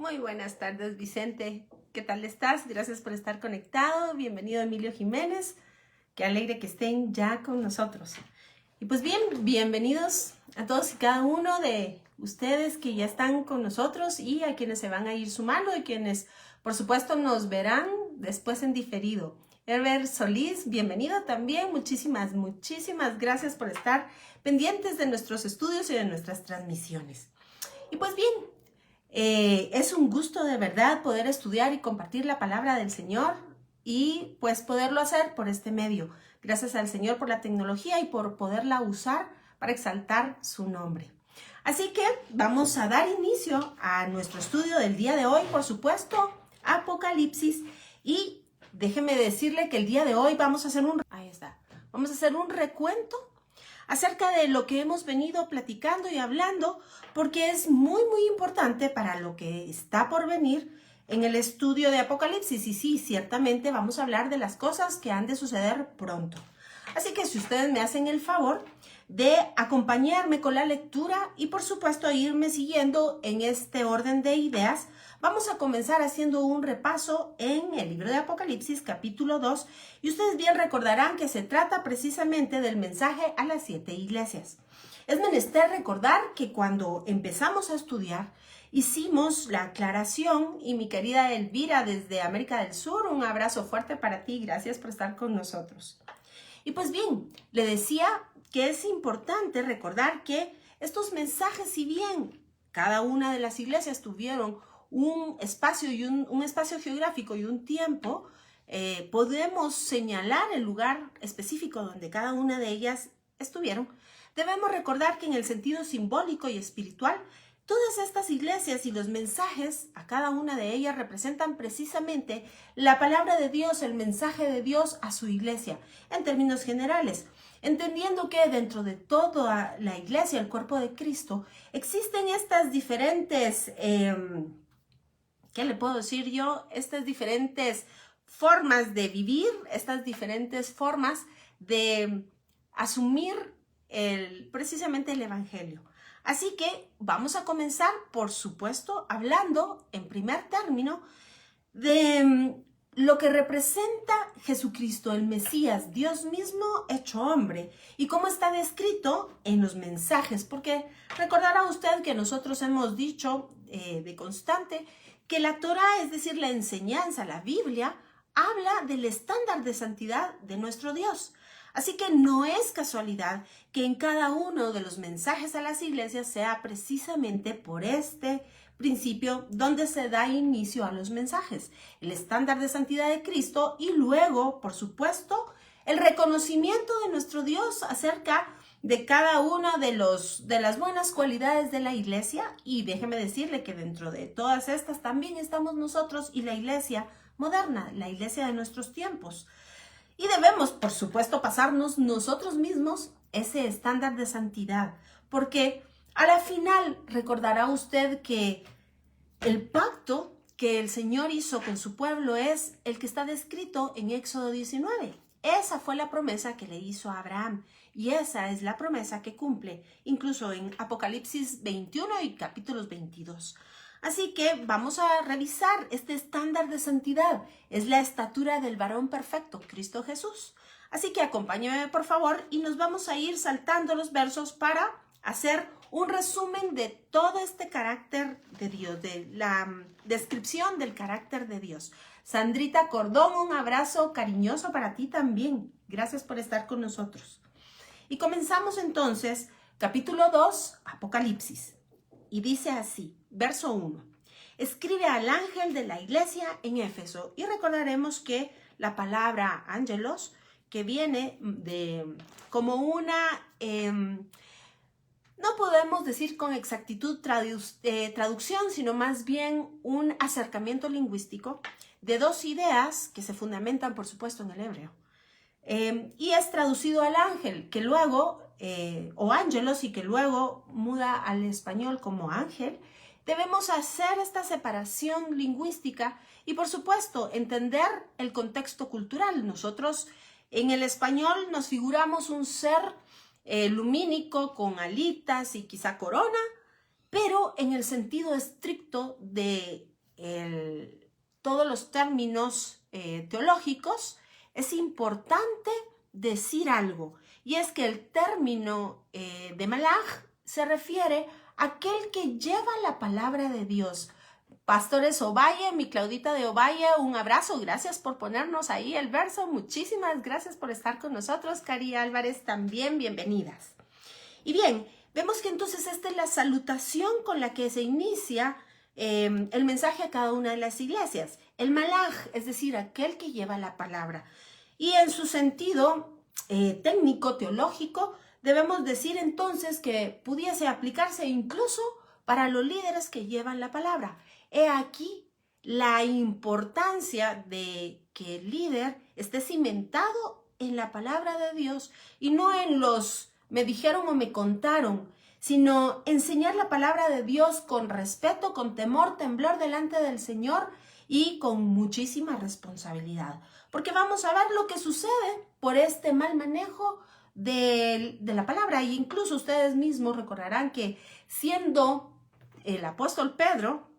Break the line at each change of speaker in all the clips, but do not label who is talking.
Muy buenas tardes, Vicente. ¿Qué tal estás? Gracias por estar conectado. Bienvenido, Emilio Jiménez. Qué alegre que estén ya con nosotros. Y pues bien, bienvenidos a todos y cada uno de ustedes que ya están con nosotros y a quienes se van a ir sumando y quienes, por supuesto, nos verán después en diferido. Herbert Solís, bienvenido también. Muchísimas gracias por estar pendientes de nuestros estudios y de nuestras transmisiones. Y pues bien, es un gusto de verdad poder estudiar y compartir la palabra del Señor y pues poderlo hacer por este medio. Gracias al Señor por la tecnología y por poderla usar para exaltar su nombre. Así que vamos a dar inicio a nuestro estudio del día de hoy, por supuesto, Apocalipsis. Y déjeme decirle que el día de hoy vamos a hacer un recuento acerca de lo que hemos venido platicando y hablando, porque es muy importante para lo que está por venir en el estudio de Apocalipsis. Y sí, ciertamente vamos a hablar de las cosas que han de suceder pronto. Así que si ustedes me hacen el favor de acompañarme con la lectura y por supuesto irme siguiendo en este orden de ideas, vamos a comenzar haciendo un repaso en el libro de Apocalipsis, capítulo 2, y ustedes bien recordarán que se trata precisamente del mensaje a las 7 iglesias. Es menester recordar que cuando empezamos a estudiar, hicimos la aclaración, y mi querida Elvira desde América del Sur, un abrazo fuerte para ti, gracias por estar con nosotros. Y pues bien, le decía que es importante recordar que estos mensajes, si bien cada una de las iglesias tuvieron un espacio y un espacio geográfico y un tiempo, podemos señalar el lugar específico donde cada una de ellas estuvieron. Debemos recordar que en el sentido simbólico y espiritual, todas estas iglesias y los mensajes a cada una de ellas representan precisamente la palabra de Dios, el mensaje de Dios a su iglesia, en términos generales. Entendiendo que dentro de toda la iglesia, el cuerpo de Cristo, existen estas diferentes, ¿qué le puedo decir yo? Estas diferentes formas de vivir, estas diferentes formas de asumir precisamente el evangelio. Así que vamos a comenzar, por supuesto, hablando en primer término de lo que representa Jesucristo, el Mesías, Dios mismo hecho hombre, y cómo está descrito en los mensajes, porque recordará usted que nosotros hemos dicho de constante que la Torá, es decir, la enseñanza, la Biblia, habla del estándar de santidad de nuestro Dios. Así que no es casualidad que en cada uno de los mensajes a las iglesias sea precisamente por este principio donde se da inicio a los mensajes, el estándar de santidad de Cristo y luego, por supuesto, el reconocimiento de nuestro Dios acerca de cada una de las buenas cualidades de la iglesia. Y déjeme decirle que dentro de todas estas también estamos nosotros y la iglesia moderna, la iglesia de nuestros tiempos. Y debemos, por supuesto, pasarnos nosotros mismos ese estándar de santidad, porque a la final recordará usted que el pacto que el Señor hizo con su pueblo es el que está descrito en Éxodo 19. Esa fue la promesa que le hizo a Abraham y esa es la promesa que cumple incluso en Apocalipsis 21 y capítulos 22. Así que vamos a revisar este estándar de santidad. Es la estatura del varón perfecto, Cristo Jesús. Así que acompáñame por favor y nos vamos a ir saltando los versos para hacer un resumen de todo este carácter de Dios, de la descripción del carácter de Dios. Sandrita Cordón, un abrazo cariñoso para ti también. Gracias por estar con nosotros. Y comenzamos entonces, capítulo 2, Apocalipsis. Y dice así, verso 1. Escribe al ángel de la iglesia en Éfeso. Y recordaremos que la palabra ángelos, que viene como una, no podemos decir con exactitud traducción, sino más bien un acercamiento lingüístico de dos ideas que se fundamentan, por supuesto, en el hebreo. Y es traducido al ángel, que luego, o ángelos, y que luego muda al español como ángel. Debemos hacer esta separación lingüística y, por supuesto, entender el contexto cultural. Nosotros en el español nos figuramos un ser lumínico con alitas y quizá corona, pero en el sentido estricto de todos los términos teológicos, es importante decir algo. Y es que el término de Malaj se refiere a aquel que lleva la palabra de Dios. Pastores Ovalle, mi Claudita de Ovalle, un abrazo, gracias por ponernos ahí el verso, muchísimas gracias por estar con nosotros. Cari Álvarez también, bienvenidas. Y bien, vemos que entonces esta es la salutación con la que se inicia el mensaje a cada una de las iglesias. El malaj, es decir, aquel que lleva la palabra. Y en su sentido técnico, teológico, debemos decir entonces que pudiese aplicarse incluso para los líderes que llevan la palabra. He aquí la importancia de que el líder esté cimentado en la palabra de Dios y no en los me dijeron o me contaron, sino enseñar la palabra de Dios con respeto, con temor, temblor delante del Señor y con muchísima responsabilidad. Porque vamos a ver lo que sucede por este mal manejo de la palabra. E incluso ustedes mismos recordarán que siendo el apóstol Pedro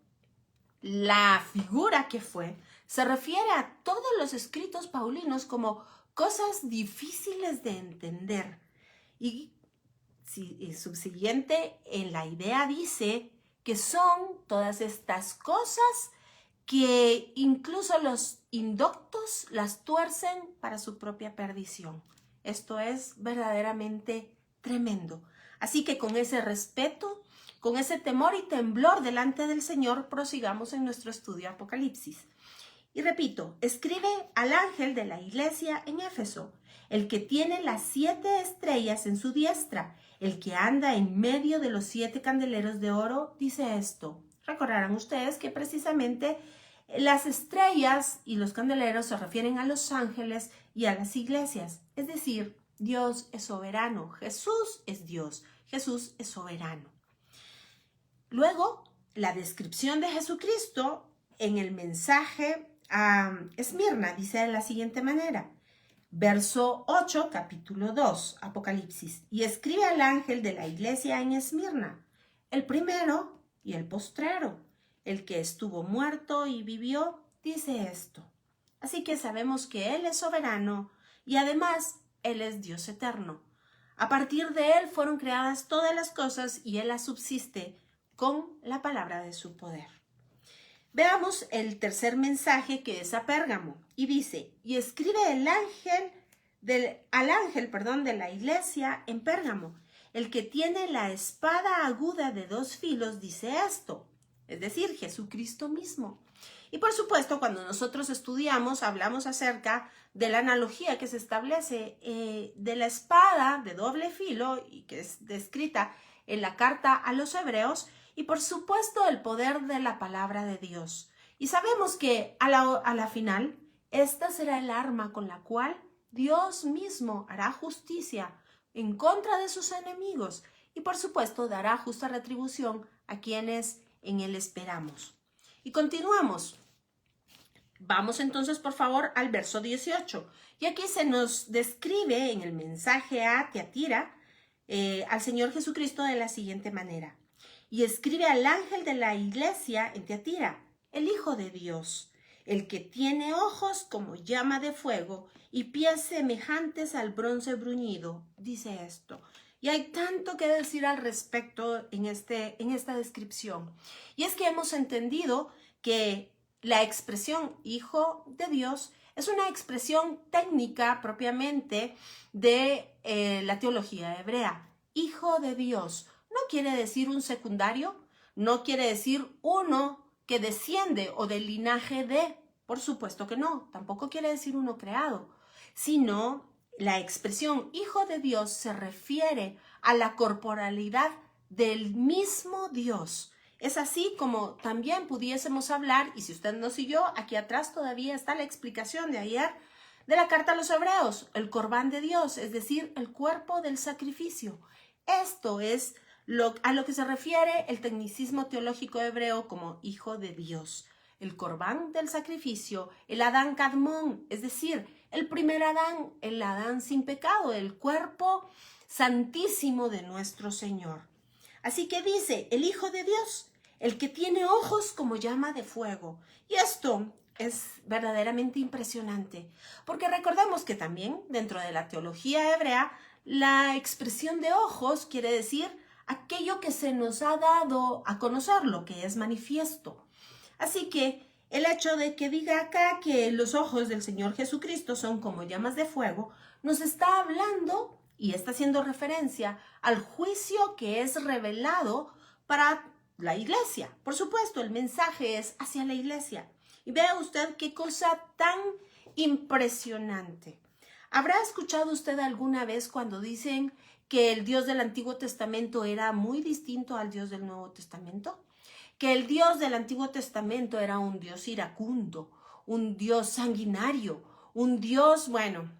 la figura que fue, se refiere a todos los escritos paulinos como cosas difíciles de entender. Y subsiguiente en la idea dice que son todas estas cosas que incluso los indoctos las tuercen para su propia perdición. Esto es verdaderamente tremendo. Así que con ese respeto, con ese temor y temblor delante del Señor, prosigamos en nuestro estudio Apocalipsis. Y repito, escribe al ángel de la iglesia en Éfeso, el que tiene las 7 estrellas en su diestra, el que anda en medio de los 7 candeleros de oro, dice esto. Recordarán ustedes que precisamente las estrellas y los candeleros se refieren a los ángeles y a las iglesias. Es decir, Dios es soberano, Jesús es Dios, Jesús es soberano. Luego, la descripción de Jesucristo en el mensaje a Esmirna dice de la siguiente manera. Verso 8, capítulo 2, Apocalipsis. Y escribe al ángel de la iglesia en Esmirna, el primero y el postrero, el que estuvo muerto y vivió, dice esto. Así que sabemos que Él es soberano y además Él es Dios eterno. A partir de Él fueron creadas todas las cosas y Él las subsiste con la palabra de su poder. Veamos el tercer mensaje que es a Pérgamo y dice, y escribe al ángel de la iglesia en Pérgamo, el que tiene la espada aguda de 2 filos dice esto, es decir, Jesucristo mismo. Y por supuesto, cuando nosotros estudiamos, hablamos acerca de la analogía que se establece de la espada de doble filo y que es descrita en la carta a los hebreos, y por supuesto el poder de la palabra de Dios. Y sabemos que a la final, esta será el arma con la cual Dios mismo hará justicia en contra de sus enemigos y por supuesto dará justa retribución a quienes en Él esperamos. Y continuamos. Vamos entonces por favor al verso 18. Y aquí se nos describe en el mensaje a Tiatira al Señor Jesucristo de la siguiente manera. Y escribe al ángel de la iglesia en Tiatira, el Hijo de Dios, el que tiene ojos como llama de fuego y pies semejantes al bronce bruñido, dice esto. Y hay tanto que decir al respecto en esta descripción. Y es que hemos entendido que la expresión Hijo de Dios es una expresión técnica propiamente de la teología hebrea. Hijo de Dios. No quiere decir un secundario, no quiere decir uno que desciende o del linaje de, por supuesto que no, tampoco quiere decir uno creado, sino la expresión Hijo de Dios se refiere a la corporalidad del mismo Dios. Es así como también pudiésemos hablar, y si usted no siguió, aquí atrás todavía está la explicación de ayer, de la carta a los hebreos, el corbán de Dios, es decir, el cuerpo del sacrificio. Esto es a lo que se refiere el tecnicismo teológico hebreo como Hijo de Dios. El corbán del sacrificio, el Adán Kadmón, es decir, el primer Adán, el Adán sin pecado, el cuerpo santísimo de nuestro Señor. Así que dice, el Hijo de Dios, el que tiene ojos como llama de fuego. Y esto es verdaderamente impresionante, porque recordemos que también dentro de la teología hebrea, la expresión de ojos quiere decir aquello que se nos ha dado a conocer, lo que es manifiesto. Así que el hecho de que diga acá que los ojos del Señor Jesucristo son como llamas de fuego, nos está hablando y está haciendo referencia al juicio que es revelado para la iglesia. Por supuesto, el mensaje es hacia la iglesia. Y vea usted qué cosa tan impresionante. ¿Habrá escuchado usted alguna vez cuando dicen que el Dios del Antiguo Testamento era muy distinto al Dios del Nuevo Testamento? Que el Dios del Antiguo Testamento era un Dios iracundo, un Dios sanguinario, un Dios, bueno,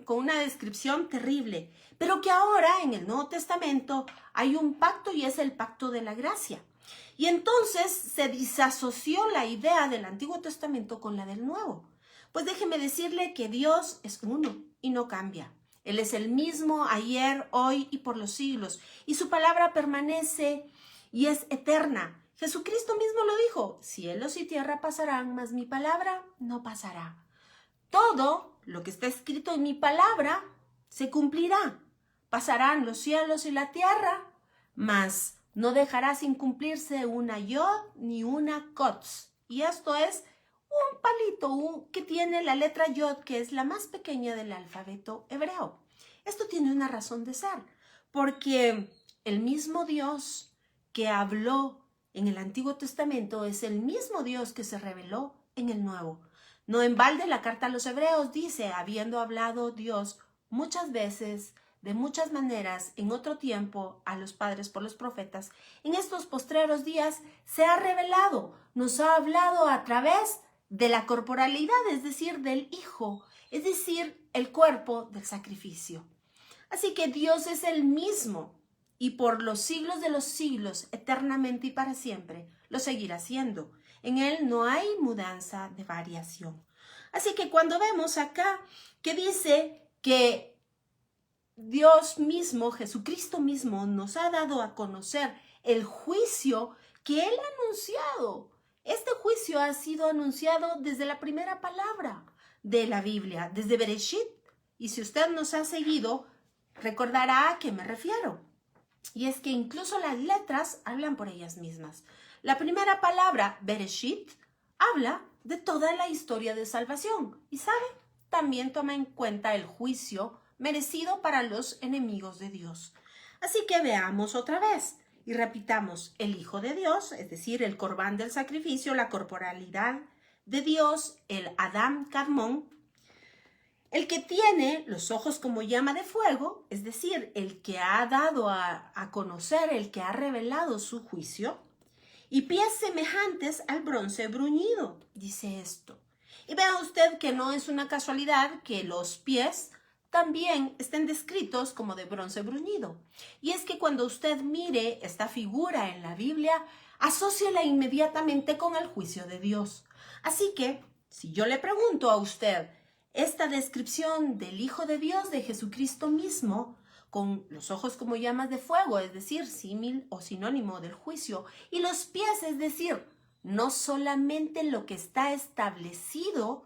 con una descripción terrible, pero que ahora en el Nuevo Testamento hay un pacto y es el pacto de la gracia. Y entonces se disasoció la idea del Antiguo Testamento con la del Nuevo. Pues déjeme decirle que Dios es uno y no cambia. Él es el mismo ayer, hoy y por los siglos. Y su palabra permanece y es eterna. Jesucristo mismo lo dijo, cielos y tierra pasarán, mas mi palabra no pasará. Todo lo que está escrito en mi palabra se cumplirá. Pasarán los cielos y la tierra, mas no dejará sin cumplirse una yod ni una kots. Y esto es un palito que tiene la letra yod, que es la más pequeña del alfabeto hebreo. Esto tiene una razón de ser, porque el mismo Dios que habló en el Antiguo Testamento es el mismo Dios que se reveló en el Nuevo. No en balde la carta a los Hebreos dice, habiendo hablado Dios muchas veces, de muchas maneras, en otro tiempo, a los padres por los profetas, en estos postreros días se ha revelado, nos ha hablado a través de la corporalidad, es decir, del Hijo, es decir, el cuerpo del sacrificio. Así que Dios es el mismo y por los siglos de los siglos, eternamente y para siempre, lo seguirá siendo. En Él no hay mudanza de variación. Así que cuando vemos acá que dice que Dios mismo, Jesucristo mismo, nos ha dado a conocer el juicio que Él ha anunciado. Este juicio ha sido anunciado desde la primera palabra de la Biblia, desde Bereshit. Y si usted nos ha seguido, recordará a qué me refiero. Y es que incluso las letras hablan por ellas mismas. La primera palabra, Bereshit, habla de toda la historia de salvación. Y ¿sabe? También toma en cuenta el juicio merecido para los enemigos de Dios. Así que veamos otra vez y repitamos el Hijo de Dios, es decir, el corbán del sacrificio, la corporalidad de Dios, el Adam Kadmon, el que tiene los ojos como llama de fuego, es decir, el que ha dado a conocer, el que ha revelado su juicio, y pies semejantes al bronce bruñido, dice esto. Y vea usted que no es una casualidad que los pies también estén descritos como de bronce bruñido. Y es que cuando usted mire esta figura en la Biblia, asóciala inmediatamente con el juicio de Dios. Así que, si yo le pregunto a usted, esta descripción del Hijo de Dios, de Jesucristo mismo, con los ojos como llamas de fuego, es decir, símil o sinónimo del juicio, y los pies, es decir, no solamente lo que está establecido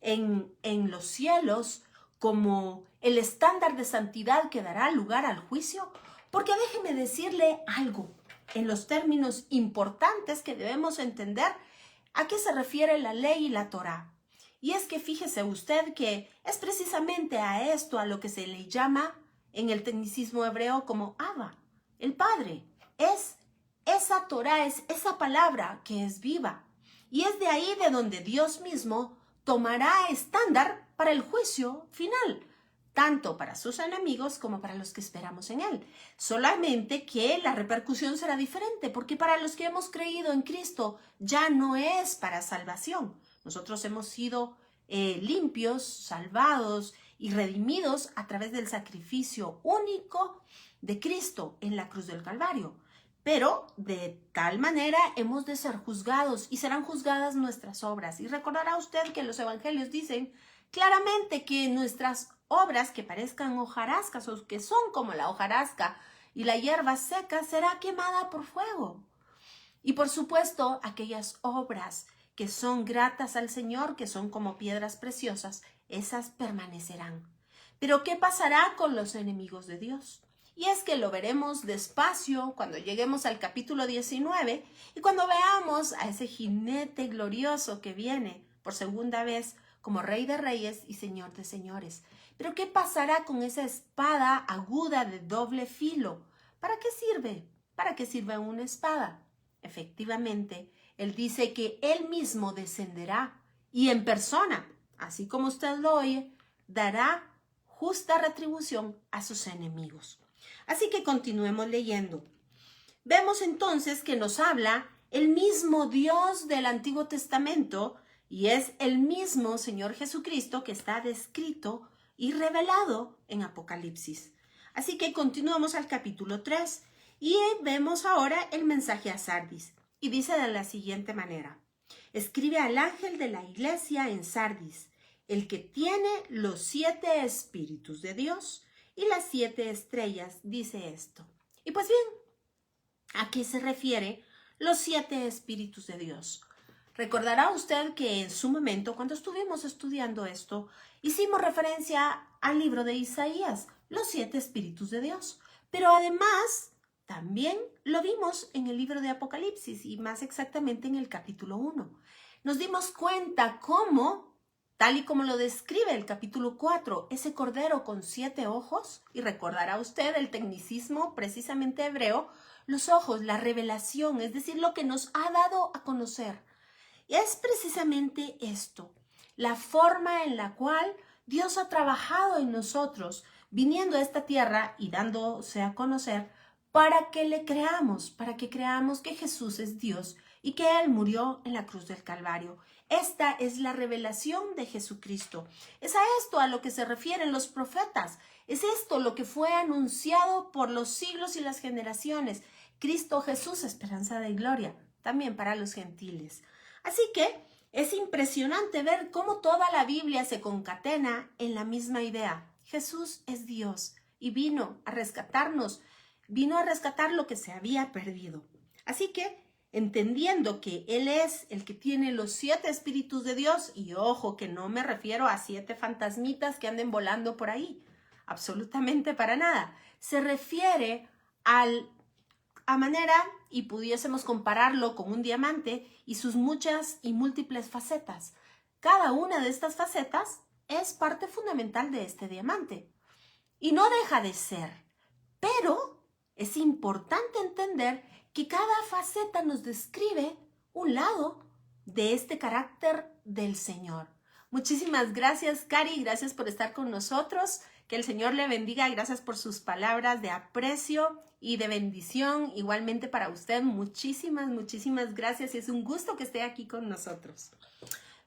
en los cielos como el estándar de santidad que dará lugar al juicio, porque déjeme decirle algo en los términos importantes que debemos entender a qué se refiere la ley y la Torá. Y es que fíjese usted que es precisamente a esto a lo que se le llama en el tecnicismo hebreo como Abba, el Padre. Es esa Torá, es esa palabra que es viva. Y es de ahí de donde Dios mismo tomará estándar para el juicio final, tanto para sus enemigos como para los que esperamos en Él. Solamente que la repercusión será diferente, porque para los que hemos creído en Cristo ya no es para salvación. Nosotros hemos sido limpios, salvados y redimidos a través del sacrificio único de Cristo en la cruz del Calvario. Pero de tal manera hemos de ser juzgados y serán juzgadas nuestras obras. Y recordará usted que los evangelios dicen claramente que nuestras obras que parezcan hojarascas o que son como la hojarasca y la hierba seca será quemada por fuego. Y por supuesto, aquellas obras que son gratas al Señor, que son como piedras preciosas, esas permanecerán. Pero ¿qué pasará con los enemigos de Dios? Y es que lo veremos despacio cuando lleguemos al capítulo 19 y cuando veamos a ese jinete glorioso que viene por segunda vez como Rey de Reyes y Señor de Señores. Pero ¿qué pasará con esa espada aguda de doble filo? ¿Para qué sirve? ¿Para qué sirve una espada? Efectivamente, Él dice que Él mismo descenderá y en persona, así como usted lo oye, dará justa retribución a sus enemigos. Así que continuemos leyendo. Vemos entonces que nos habla el mismo Dios del Antiguo Testamento y es el mismo Señor Jesucristo que está descrito y revelado en Apocalipsis. Así que continuamos al capítulo 3 y vemos ahora el mensaje a Sardis. Y dice de la siguiente manera: escribe al ángel de la iglesia en Sardis, el que tiene los 7 espíritus de Dios y las 7 estrellas, dice esto. Y pues bien, ¿a qué se refiere los 7 espíritus de Dios? Recordará usted que en su momento, cuando estuvimos estudiando esto, hicimos referencia al libro de Isaías, los 7 espíritus de Dios. Pero además, también lo vimos en el libro de Apocalipsis y más exactamente en el capítulo 1. Nos dimos cuenta cómo, tal y como lo describe el capítulo 4, ese cordero con 7 ojos, y recordará usted el tecnicismo precisamente hebreo, los ojos, la revelación, es decir, lo que nos ha dado a conocer. Es precisamente esto, la forma en la cual Dios ha trabajado en nosotros, viniendo a esta tierra y dándose a conocer para que le creamos, para que creamos que Jesús es Dios y que Él murió en la cruz del Calvario. Esta es la revelación de Jesucristo. Es a esto a lo que se refieren los profetas. Es esto lo que fue anunciado por los siglos y las generaciones. Cristo Jesús, esperanza de gloria, también para los gentiles. Así que es impresionante ver cómo toda la Biblia se concatena en la misma idea. Jesús es Dios y vino a rescatarnos, vino a rescatar lo que se había perdido. Así que, entendiendo que Él es el que tiene los 7 espíritus de Dios, y ojo que no me refiero a 7 fantasmitas que anden volando por ahí, absolutamente para nada, se refiere a manera, y pudiésemos compararlo con un diamante y sus muchas y múltiples facetas. Cada una de estas facetas es parte fundamental de este diamante. Y no deja de ser. Pero es importante entender que cada faceta nos describe un lado de este carácter del Señor. Muchísimas gracias, Cari, gracias por estar con nosotros. Que el Señor le bendiga, gracias por sus palabras de aprecio y de bendición. Igualmente para usted, muchísimas gracias y es un gusto que esté aquí con nosotros.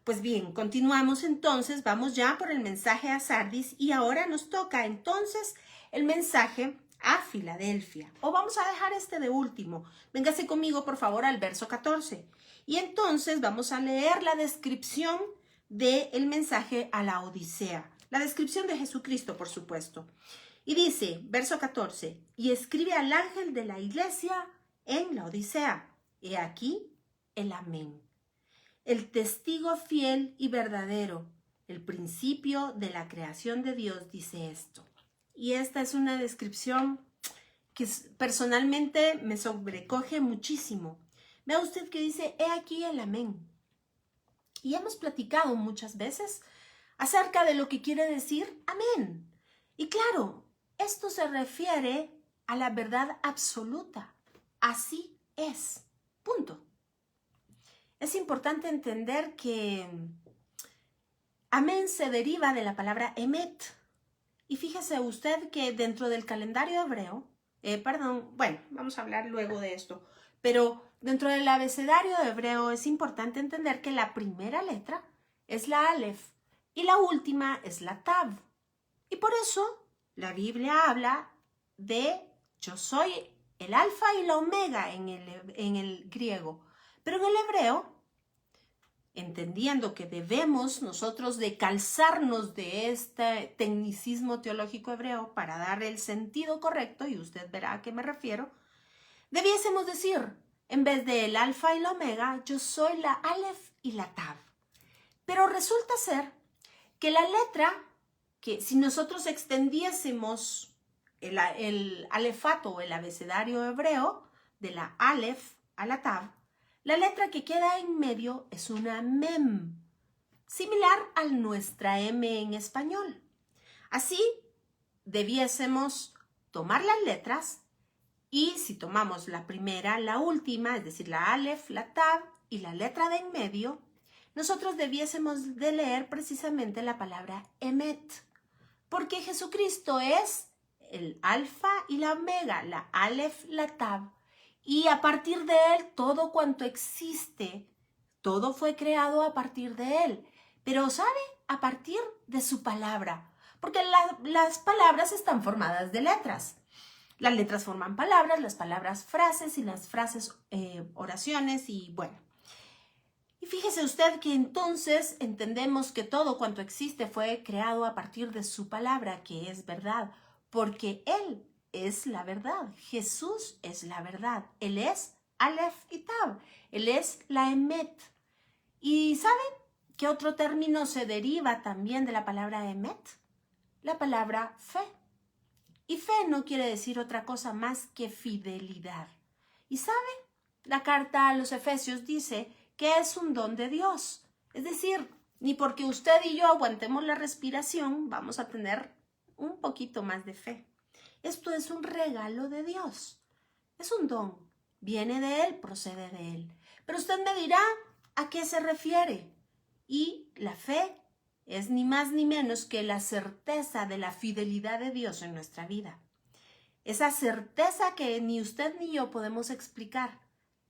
Pues bien, continuamos entonces, vamos ya por el mensaje a Sardis y ahora nos toca entonces el mensaje a Filadelfia. O vamos a dejar este de último. Véngase conmigo por favor al verso 14. Y entonces vamos a leer la descripción del mensaje a la Odisea. La descripción de Jesucristo, por supuesto. Y dice, verso 14, y escribe al ángel de la iglesia en la Odisea. He aquí el amén. El testigo fiel y verdadero, el principio de la creación de Dios, dice esto. Y esta es una descripción que personalmente me sobrecoge muchísimo. Vea usted que dice, he aquí el amén. Y hemos platicado muchas veces acerca de lo que quiere decir amén. Y claro, esto se refiere a la verdad absoluta. Así es. Punto. Es importante entender que amén se deriva de la palabra emet. Y fíjese usted que dentro del calendario hebreo, vamos a hablar luego de esto, pero dentro del abecedario hebreo es importante entender que la primera letra es la Aleph y la última es la Tav. Y por eso la Biblia habla de yo soy el alfa y la omega en el griego. Pero en el hebreo, entendiendo que debemos nosotros de calzarnos de este tecnicismo teológico hebreo para dar el sentido correcto, y usted verá a qué me refiero, debiésemos decir, En vez de el alfa y la omega, yo soy la alef y la tav. Pero resulta ser que la letra, que si nosotros extendiésemos el alefato o el abecedario hebreo, de la alef a la tav, la letra que queda en medio es una mem, similar a nuestra M en español. Así, debiésemos tomar las letras y si tomamos la primera, la última, es decir, la alef, la tav y la letra de en medio, nosotros debiésemos de leer precisamente la palabra emet, porque Jesucristo es el alfa y la omega, la alef, la tav, y a partir de él todo cuanto existe, todo fue creado a partir de él. Pero, ¿sabe? A partir de su palabra, porque las palabras están formadas de letras. Las letras forman palabras, las palabras frases y las frases oraciones y bueno. Y fíjese usted que entonces entendemos que todo cuanto existe fue creado a partir de su palabra, que es verdad, porque Él es la verdad. Jesús es la verdad. Él es Aleph y Tav. Él es la Emet. ¿Y sabe qué otro término se deriva también de la palabra Emet? La palabra fe. Y fe no quiere decir otra cosa más que fidelidad. ¿Y sabe? La carta a los Efesios dice que es un don de Dios. Es decir, ni porque usted y yo aguantemos la respiración vamos a tener un poquito más de fe. Esto es un regalo de Dios. Es un don. Viene de Él, procede de Él. Pero usted me dirá a qué se refiere. Y la fe es ni más ni menos que la certeza de la fidelidad de Dios en nuestra vida. Esa certeza que ni usted ni yo podemos explicar,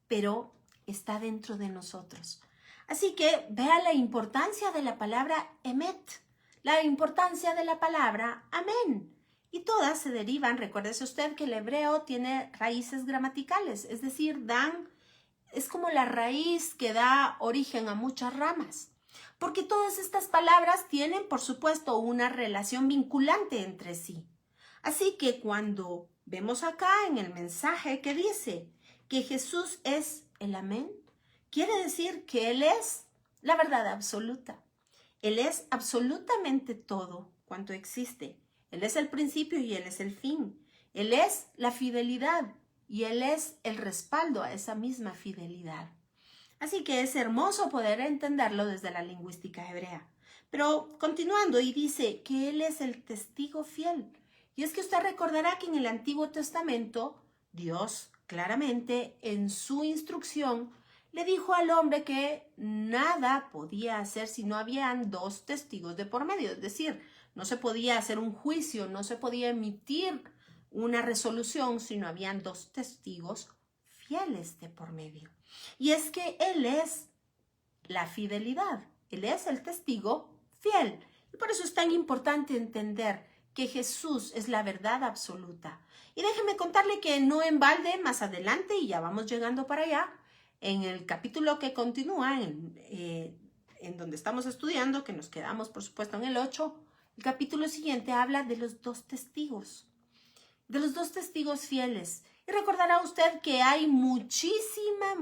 pero está dentro de nosotros. Así que vea la importancia de la palabra emet, la importancia de la palabra amén. Y todas se derivan, recuérdese usted que el hebreo tiene raíces gramaticales, es decir, es como la raíz que da origen a muchas ramas. Porque todas estas palabras tienen, por supuesto, una relación vinculante entre sí. Así que cuando vemos acá en el mensaje que dice que Jesús es el amén, quiere decir que Él es la verdad absoluta. Él es absolutamente todo cuanto existe. Él es el principio y Él es el fin. Él es la fidelidad y Él es el respaldo a esa misma fidelidad. Así que es hermoso poder entenderlo desde la lingüística hebrea. Pero continuando, y dice que Él es el testigo fiel. Y es que usted recordará que en el Antiguo Testamento, Dios claramente en su instrucción le dijo al hombre que nada podía hacer si no habían dos testigos de por medio. Es decir, no se podía hacer un juicio, no se podía emitir una resolución si no habían dos testigos fieles de por medio. Y es que Él es la fidelidad, Él es el testigo fiel. Y por eso es tan importante entender que Jesús es la verdad absoluta. Y déjeme contarle que no en balde, más adelante, y ya vamos llegando para allá, en el capítulo que continúa, en donde estamos estudiando, que nos quedamos por supuesto en el 8, el capítulo siguiente habla de los dos testigos fieles. Y recordará usted que hay muchísimas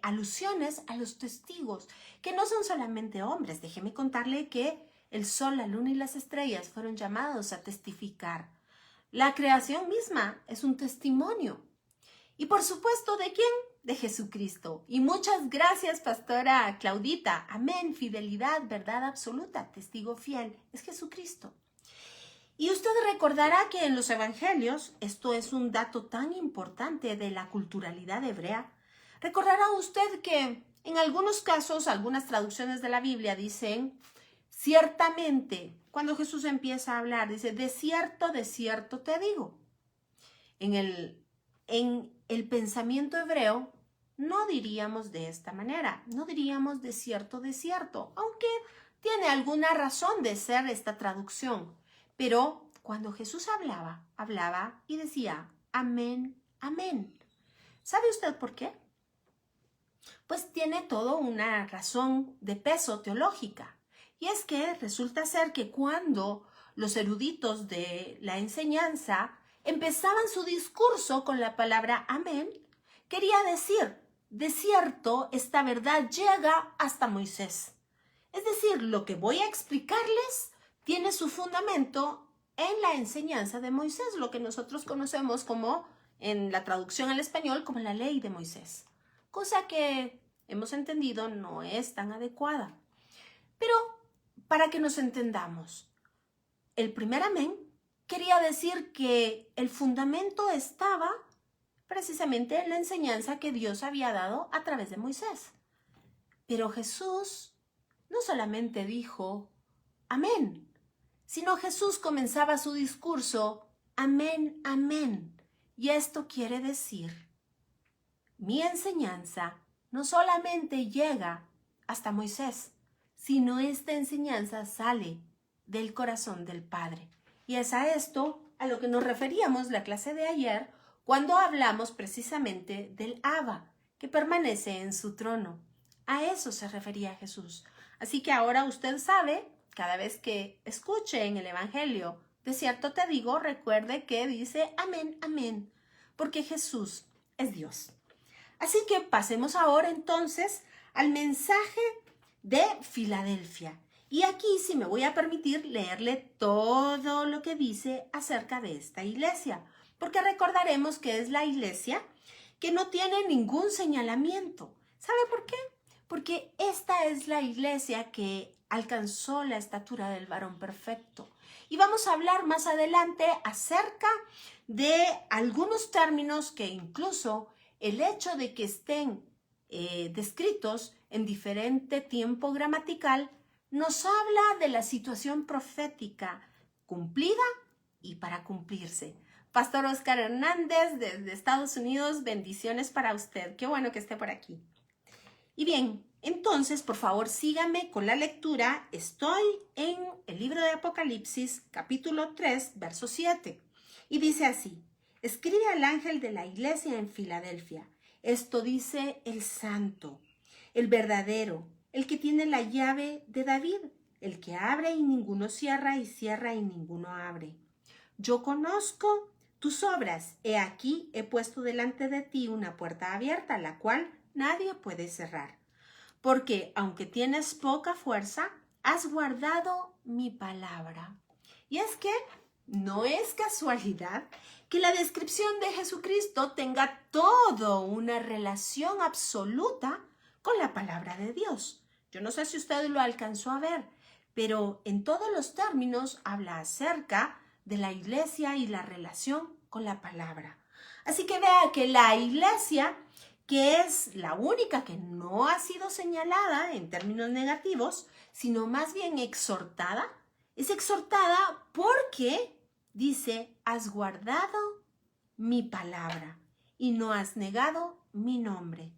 alusiones a los testigos, que no son solamente hombres. Déjeme contarle que el sol, la luna y las estrellas fueron llamados a testificar. La creación misma es un testimonio. Y por supuesto, ¿de quién? De Jesucristo. Y muchas gracias, pastora Claudita. Amén, fidelidad, verdad absoluta, testigo fiel, es Jesucristo. Y usted recordará que en los evangelios, esto es un dato tan importante de la culturalidad hebrea, recordará usted que en algunos casos, algunas traducciones de la Biblia dicen, ciertamente, cuando Jesús empieza a hablar, dice, de cierto te digo. En el pensamiento hebreo, no diríamos de esta manera, no diríamos de cierto, aunque tiene alguna razón de ser esta traducción. Pero cuando Jesús hablaba y decía, amén, amén. ¿Sabe usted por qué? Pues tiene todo una razón de peso teológica. Y es que resulta ser que cuando los eruditos de la enseñanza empezaban su discurso con la palabra amén, quería decir, de cierto, esta verdad llega hasta Moisés. Es decir, lo que voy a explicarles tiene su fundamento en la enseñanza de Moisés, lo que nosotros conocemos como, en la traducción al español, como la ley de Moisés. Cosa que hemos entendido no es tan adecuada. Pero, para que nos entendamos, el primer amén quería decir que el fundamento estaba precisamente en la enseñanza que Dios había dado a través de Moisés. Pero Jesús no solamente dijo amén, sino Jesús comenzaba su discurso amén, amén. Y esto quiere decir, mi enseñanza no solamente llega hasta Moisés, sino esta enseñanza sale del corazón del Padre. Y es a esto a lo que nos referíamos la clase de ayer, cuando hablamos precisamente del Abba, que permanece en su trono. A eso se refería Jesús. Así que ahora usted sabe, cada vez que escuche en el Evangelio, de cierto te digo, recuerde que dice amén, amén, porque Jesús es Dios. Así que pasemos ahora entonces al mensaje de Filadelfia. Y aquí sí me voy a permitir leerle todo lo que dice acerca de esta iglesia, porque recordaremos que es la iglesia que no tiene ningún señalamiento. ¿Sabe por qué? Porque esta es la iglesia que alcanzó la estatura del varón perfecto. Y vamos a hablar más adelante acerca de algunos términos que incluso el hecho de que estén descritos en diferente tiempo gramatical nos habla de la situación profética cumplida y para cumplirse. Pastor Oscar Hernández desde Estados Unidos, bendiciones para usted. Qué bueno que esté por aquí. Y bien, entonces, por favor, sígame con la lectura. Estoy en el libro de Apocalipsis, capítulo 3, verso 7. Y dice así, escribe al ángel de la iglesia en Filadelfia. Esto dice el santo, el verdadero, el que tiene la llave de David, el que abre y ninguno cierra y cierra y ninguno abre. Yo conozco tus obras. He aquí, he puesto delante de ti una puerta abierta, la cual nadie puede cerrar. Porque aunque tienes poca fuerza, has guardado mi palabra. Y es que no es casualidad que la descripción de Jesucristo tenga toda una relación absoluta con la palabra de Dios. Yo no sé si usted lo alcanzó a ver, pero en todos los términos habla acerca de la iglesia y la relación con la palabra. Así que vea que la iglesia, que es la única que no ha sido señalada en términos negativos, sino más bien exhortada, es exhortada porque dice, has guardado mi palabra y no has negado mi nombre.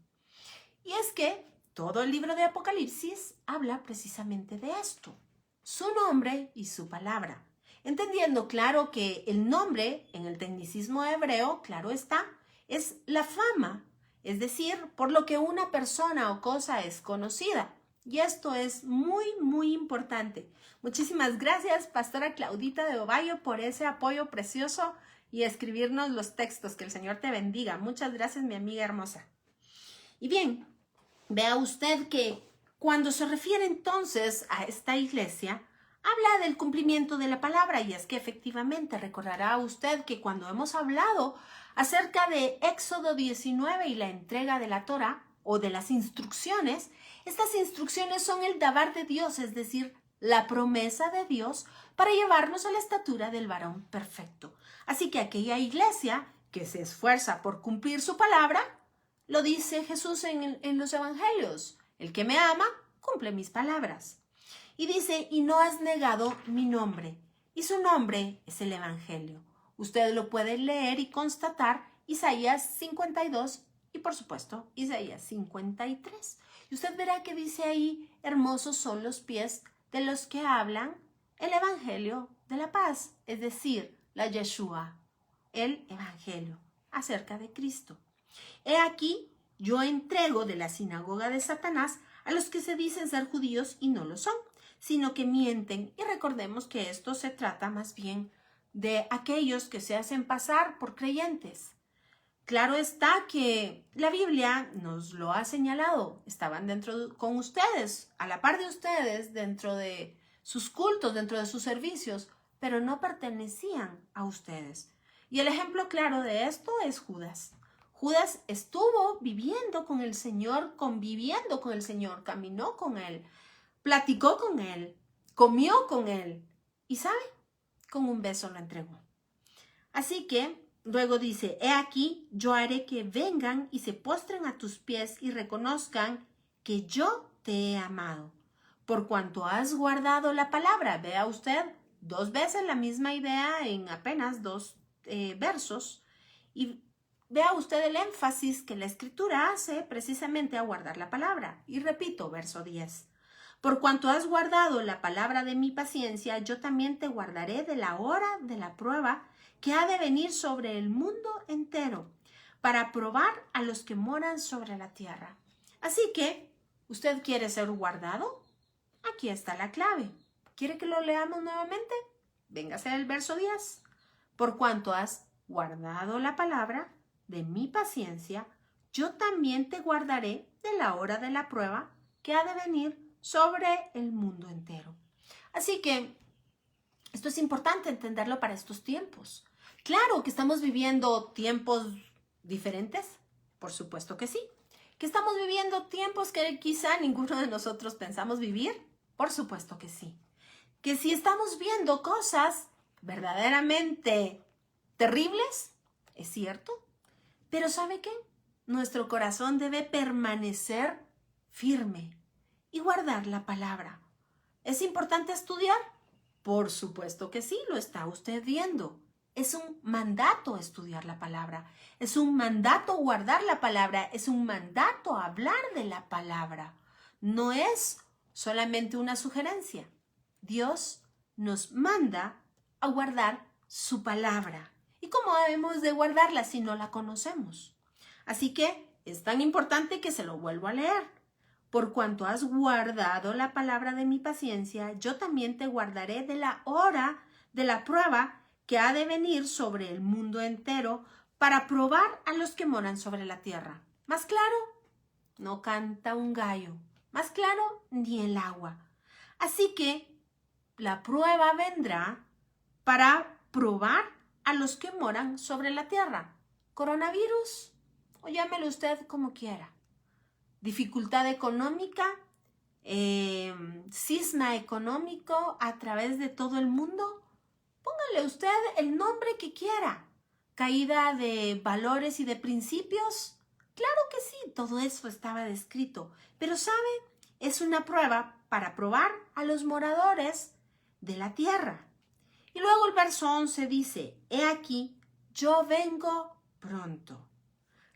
Y es que todo el libro de Apocalipsis habla precisamente de esto, su nombre y su palabra. Entendiendo, claro, que el nombre en el tecnicismo hebreo, claro está, es la fama, es decir, por lo que una persona o cosa es conocida. Y esto es muy, muy importante. Muchísimas gracias, Pastora Claudita de Ovalle, por ese apoyo precioso y escribirnos los textos. Que el Señor te bendiga. Muchas gracias, mi amiga hermosa. Y bien, vea usted que cuando se refiere entonces a esta iglesia, habla del cumplimiento de la palabra. Y es que efectivamente recordará usted que cuando hemos hablado acerca de Éxodo 19 y la entrega de la Torá o de las instrucciones, estas instrucciones son el dabar de Dios, es decir, la promesa de Dios para llevarnos a la estatura del varón perfecto. Así que aquella iglesia que se esfuerza por cumplir su palabra, lo dice Jesús en los evangelios, el que me ama, cumple mis palabras. Y dice, y no has negado mi nombre. Y su nombre es el evangelio. Usted lo puede leer y constatar, Isaías 52 y por supuesto Isaías 53. Y usted verá que dice ahí, hermosos son los pies de los que hablan el evangelio de la paz, es decir, la Yeshua, el evangelio acerca de Cristo. He aquí, yo entrego de la sinagoga de Satanás a los que se dicen ser judíos y no lo son, sino que mienten. Y recordemos que esto se trata más bien de aquellos que se hacen pasar por creyentes. claro está que la Biblia nos lo ha señalado. Estaban con ustedes, a la par de ustedes, dentro de sus cultos, dentro de sus servicios, pero no pertenecían a ustedes. Y el ejemplo claro de esto es Judas. Judas estuvo viviendo con el Señor, conviviendo con el Señor, caminó con Él, platicó con Él, comió con Él. ¿Y sabe? Con un beso lo entregó. Así que luego dice, he aquí, yo haré que vengan y se postren a tus pies y reconozcan que yo te he amado. Por cuanto has guardado la palabra, vea usted 2 veces la misma idea en apenas 2 versos, y vea usted el énfasis que la Escritura hace precisamente a guardar la palabra. Y repito, verso 10. Por cuanto has guardado la palabra de mi paciencia, yo también te guardaré de la hora de la prueba que ha de venir sobre el mundo entero, para probar a los que moran sobre la tierra. Así que, ¿usted quiere ser guardado? Aquí está la clave. ¿Quiere que lo leamos nuevamente? Véngase al verso 10. Por cuanto has guardado la palabra de mi paciencia, yo también te guardaré de la hora de la prueba que ha de venir sobre el mundo entero. Así que esto es importante entenderlo para estos tiempos. Claro que estamos viviendo tiempos diferentes, por supuesto que sí. Que estamos viviendo tiempos que quizá ninguno de nosotros pensamos vivir, por supuesto que sí. Que si estamos viendo cosas verdaderamente terribles, es cierto. Pero ¿sabe qué? Nuestro corazón debe permanecer firme y guardar la palabra. ¿Es importante estudiar? Por supuesto que sí, lo está usted viendo. Es un mandato estudiar la palabra. Es un mandato guardar la palabra. Es un mandato hablar de la palabra. No es solamente una sugerencia. Dios nos manda a guardar su palabra. ¿Y cómo debemos de guardarla si no la conocemos? Así que es tan importante que se lo vuelvo a leer. Por cuanto has guardado la palabra de mi paciencia, yo también te guardaré de la hora de la prueba que ha de venir sobre el mundo entero para probar a los que moran sobre la tierra. ¿Más claro? No canta un gallo. Más claro, ni el agua. Así que la prueba vendrá para probar a los que moran sobre la tierra. Coronavirus, o llámelo usted como quiera. Dificultad económica, cisma económico a través de todo el mundo. Póngale usted el nombre que quiera. Caída de valores y de principios. Claro que sí, todo eso estaba descrito. Pero ¿sabe? Es una prueba para probar a los moradores de la tierra. Y luego el verso 11 dice, he aquí, yo vengo pronto.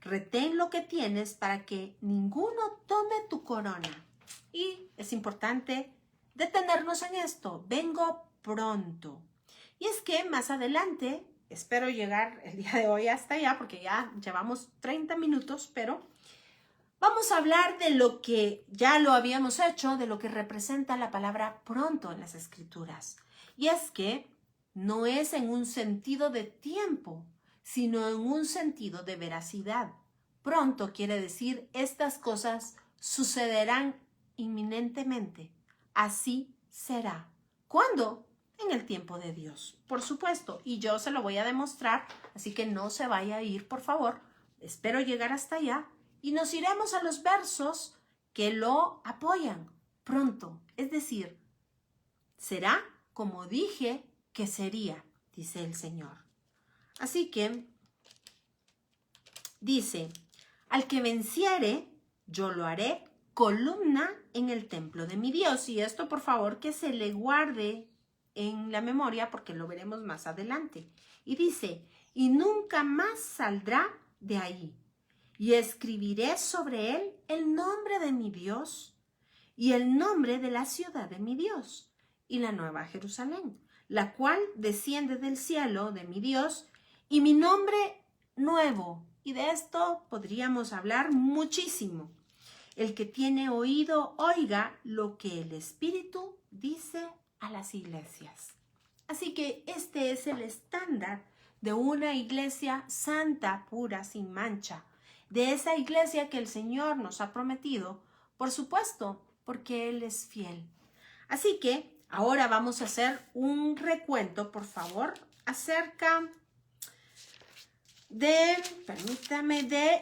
Retén lo que tienes para que ninguno tome tu corona. Y es importante detenernos en esto. Vengo pronto. Y es que más adelante, espero llegar el día de hoy hasta allá, porque ya llevamos 30 minutos, pero vamos a hablar de lo que ya lo habíamos hecho, de lo que representa la palabra pronto en las Escrituras. Y es que no es en un sentido de tiempo, sino en un sentido de veracidad. Pronto quiere decir estas cosas sucederán inminentemente. Así será. ¿Cuándo? En el tiempo de Dios, por supuesto. Y yo se lo voy a demostrar, así que no se vaya a ir, por favor. Espero llegar hasta allá y nos iremos a los versos que lo apoyan. Pronto, es decir, será como dije que sería, dice el Señor. Así que dice, al que venciere, yo lo haré columna en el templo de mi Dios. Y esto, por favor, que se le guarde en la memoria porque lo veremos más adelante. Y dice, y nunca más saldrá de ahí. Y escribiré sobre él el nombre de mi Dios y el nombre de la ciudad de mi Dios y la nueva Jerusalén, la cual desciende del cielo de mi Dios, y mi nombre nuevo. Y de esto podríamos hablar muchísimo. El que tiene oído, oiga lo que el Espíritu dice a las iglesias. Así que este es el estándar de una iglesia santa, pura, sin mancha, de esa iglesia que el Señor nos ha prometido, por supuesto, porque Él es fiel. Así que ahora vamos a hacer un recuento, por favor, acerca de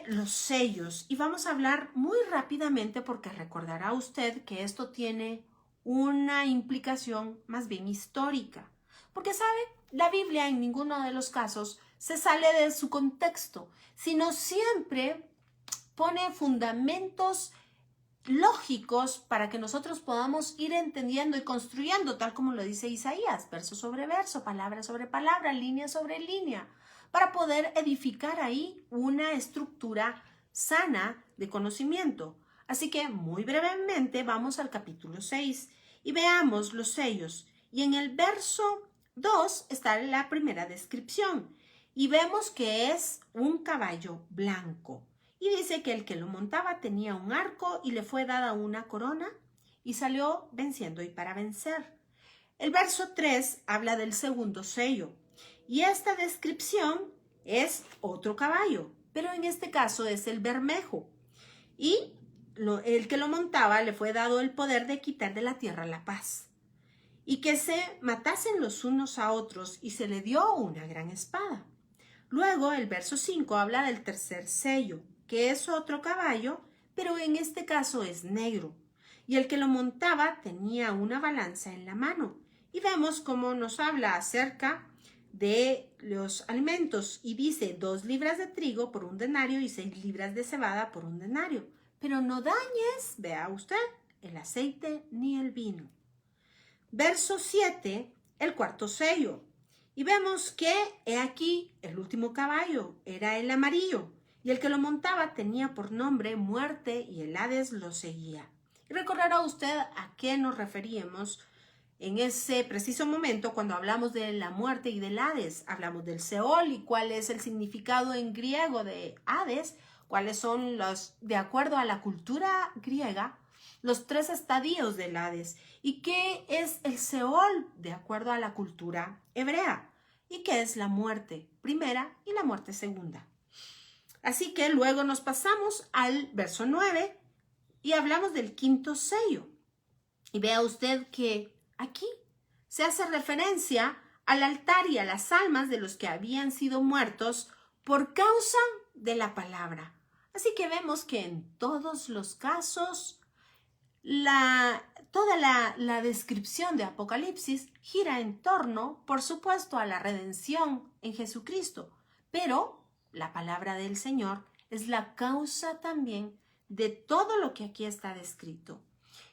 los sellos. Y vamos a hablar muy rápidamente porque recordará usted que esto tiene una implicación más bien histórica. Porque, ¿sabe? La Biblia en ninguno de los casos se sale de su contexto, sino siempre pone fundamentos lógicos para que nosotros podamos ir entendiendo y construyendo, tal como lo dice Isaías, verso sobre verso, palabra sobre palabra, línea sobre línea, para poder edificar ahí una estructura sana de conocimiento. Así que muy brevemente vamos al capítulo 6 y veamos los sellos. Y en el verso 2 está la primera descripción y vemos que es un caballo blanco. Y dice que el que lo montaba tenía un arco y le fue dada una corona y salió venciendo y para vencer. El verso 3 habla del segundo sello y esta descripción es otro caballo, pero en este caso es el Bermejo. Y el que lo montaba le fue dado el poder de quitar de la tierra la paz y que se matasen los unos a otros y se le dio una gran espada. Luego el verso 5 habla del tercer sello, que es otro caballo, pero en este caso es negro. Y el que lo montaba tenía una balanza en la mano. Y vemos cómo nos habla acerca de los alimentos. Y dice 2 libras de trigo por 1 denario y 6 libras de cebada por 1 denario. Pero no dañes, vea usted, el aceite ni el vino. Verso 7, el cuarto sello. Y vemos que he aquí el último caballo, era el amarillo. Y el que lo montaba tenía por nombre Muerte y el Hades lo seguía. Y recordará usted a qué nos referíamos en ese preciso momento cuando hablamos de la muerte y del Hades. Hablamos del Seol y cuál es el significado en griego de Hades, cuáles son los, de acuerdo a la cultura griega, los 3 estadios del Hades y qué es el Seol de acuerdo a la cultura hebrea y qué es la muerte primera y la muerte segunda. Así que luego nos pasamos al verso 9 y hablamos del quinto sello. Y vea usted que aquí se hace referencia al altar y a las almas de los que habían sido muertos por causa de la palabra. Así que vemos que en todos los casos toda la descripción de Apocalipsis gira en torno, por supuesto, a la redención en Jesucristo, pero la palabra del Señor es la causa también de todo lo que aquí está descrito.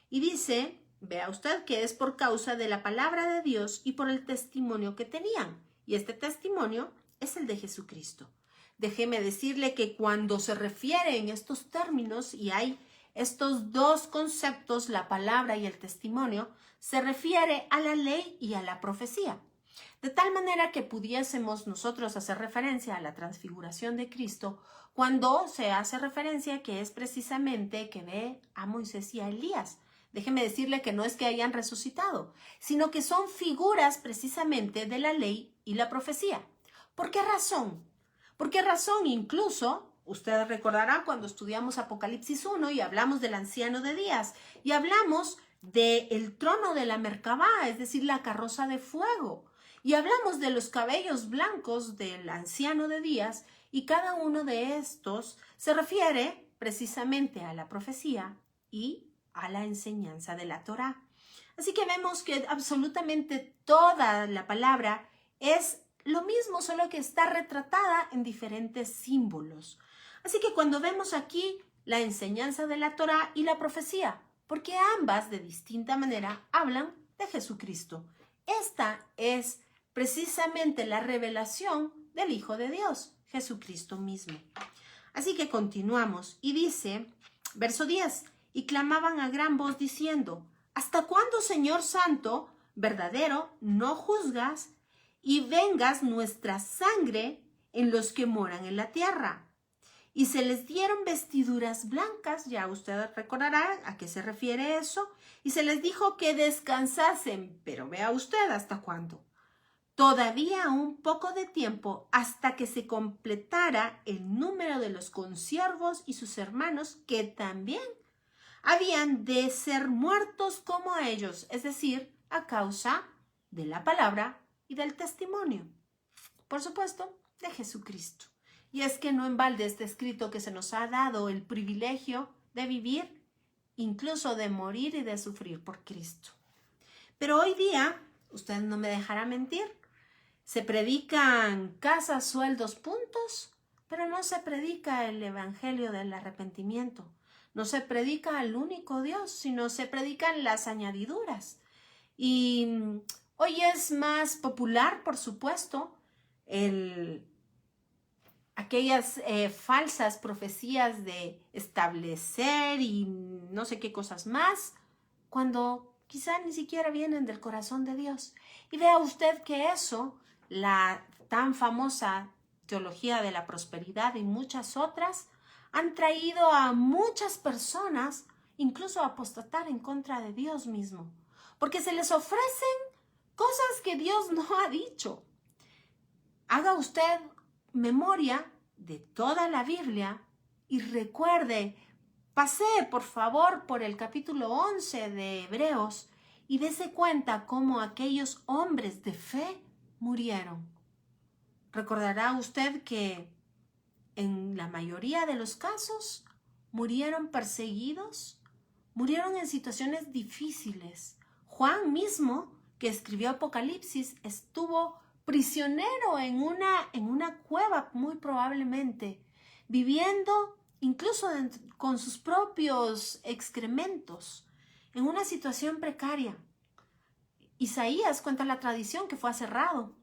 Y dice, vea usted que es por causa de la palabra de Dios y por el testimonio que tenían. Y este testimonio es el de Jesucristo. Déjeme decirle que cuando se refiere en estos términos y hay estos 2 conceptos, la palabra y el testimonio, se refiere a la ley y a la profecía. De tal manera que pudiésemos nosotros hacer referencia a la transfiguración de Cristo cuando se hace referencia que es precisamente que ve a Moisés y a Elías. Déjeme decirle que no es que hayan resucitado, sino que son figuras precisamente de la ley y la profecía. ¿Por qué razón? ¿Por qué razón? Incluso, usted recordará cuando estudiamos Apocalipsis 1 y hablamos del anciano de días y hablamos del trono de la Merkabá, es decir, la carroza de fuego. Y hablamos de los cabellos blancos del anciano de días y cada uno de estos se refiere precisamente a la profecía y a la enseñanza de la Torá. Así que vemos que absolutamente toda la palabra es lo mismo, solo que está retratada en diferentes símbolos. Así que cuando vemos aquí la enseñanza de la Torá y la profecía, porque ambas de distinta manera hablan de Jesucristo. Esta es precisamente la revelación del Hijo de Dios, Jesucristo mismo. Así que continuamos y dice, verso 10, y clamaban a gran voz diciendo, ¿hasta cuándo, Señor Santo, verdadero, no juzgas y vengas nuestra sangre en los que moran en la tierra? Y se les dieron vestiduras blancas, ya usted recordará a qué se refiere eso, y se les dijo que descansasen, pero vea usted hasta cuándo. todavía un poco de tiempo hasta que se completara el número de los consiervos y sus hermanos que también habían de ser muertos como ellos, es decir, a causa de la palabra y del testimonio. Por supuesto, de Jesucristo. Y es que no en balde está escrito que se nos ha dado el privilegio de vivir, incluso de morir y de sufrir por Cristo. Pero hoy día, usted no me dejará mentir, se predican casas, sueldos, puntos, pero no se predica el evangelio del arrepentimiento. No se predica al único Dios, sino se predican las añadiduras. Y hoy es más popular, por supuesto, aquellas falsas profecías de establecer y no sé qué cosas más, cuando quizá ni siquiera vienen del corazón de Dios. Y vea usted que eso, la tan famosa teología de la prosperidad y muchas otras, han traído a muchas personas incluso a apostatar en contra de Dios mismo, porque se les ofrecen cosas que Dios no ha dicho. Haga usted memoria de toda la Biblia y recuerde, pasee por favor por el capítulo 11 de Hebreos y dése cuenta cómo aquellos hombres de fe murieron. Recordará usted que en la mayoría de los casos murieron perseguidos, murieron en situaciones difíciles. Juan mismo, que escribió Apocalipsis, estuvo prisionero en una cueva muy probablemente, viviendo incluso con sus propios excrementos, en una situación precaria. Isaías cuenta la tradición que fue aserrado.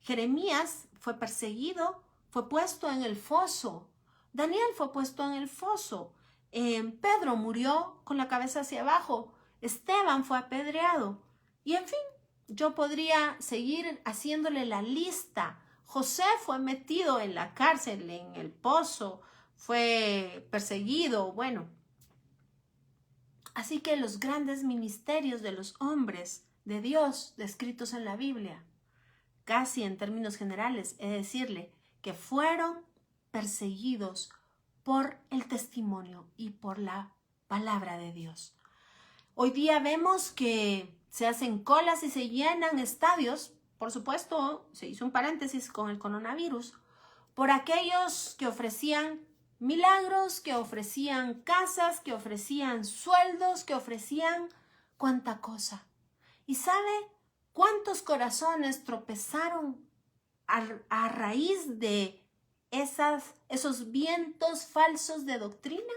Jeremías fue perseguido, fue puesto en el foso. Daniel fue puesto en el foso. Pedro murió con la cabeza hacia abajo. Esteban fue apedreado. Y en fin, yo podría seguir haciéndole la lista. José fue metido en la cárcel, en el pozo, fue perseguido, bueno. Así que los grandes ministerios de los hombres de Dios descritos en la Biblia, casi en términos generales, es decirle que fueron perseguidos por el testimonio y por la palabra de Dios. Hoy día vemos que se hacen colas y se llenan estadios, por supuesto, se hizo un paréntesis con el coronavirus, por aquellos que ofrecían milagros, que ofrecían casas, que ofrecían sueldos, que ofrecían cuánta cosa. ¿Y sabe cuántos corazones tropezaron a raíz de esos vientos falsos de doctrina?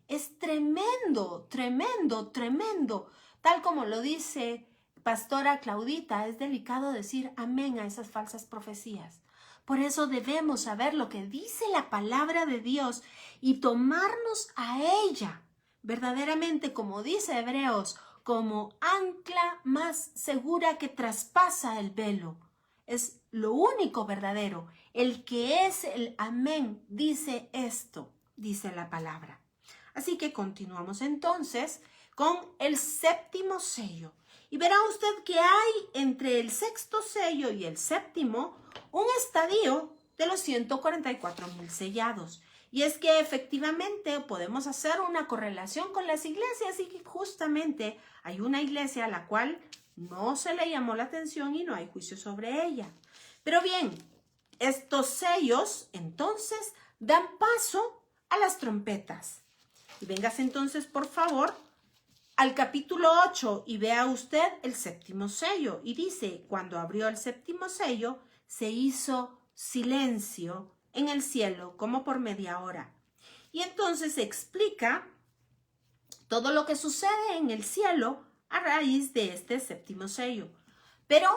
Es tremendo, tremendo, tremendo. Tal como lo dice Pastora Claudita, es delicado decir amén a esas falsas profecías. Por eso debemos saber lo que dice la palabra de Dios y tomarnos a ella, verdaderamente, como dice Hebreos, como ancla más segura que traspasa el velo. Es lo único verdadero. El que es el amén dice esto, dice la palabra. Así que continuamos entonces con el séptimo sello. Y verá usted que hay entre el sexto sello y el séptimo un estadio de los 144,000 sellados. Y es que efectivamente podemos hacer una correlación con las iglesias y que justamente hay una iglesia a la cual no se le llamó la atención y no hay juicio sobre ella. Pero bien, estos sellos entonces dan paso a las trompetas. Y véngase entonces, por favor, al capítulo 8 y vea usted el séptimo sello. Y dice, cuando abrió el séptimo sello, se hizo silencio en el cielo como por media hora. Y entonces se explica todo lo que sucede en el cielo a raíz de este séptimo sello. Pero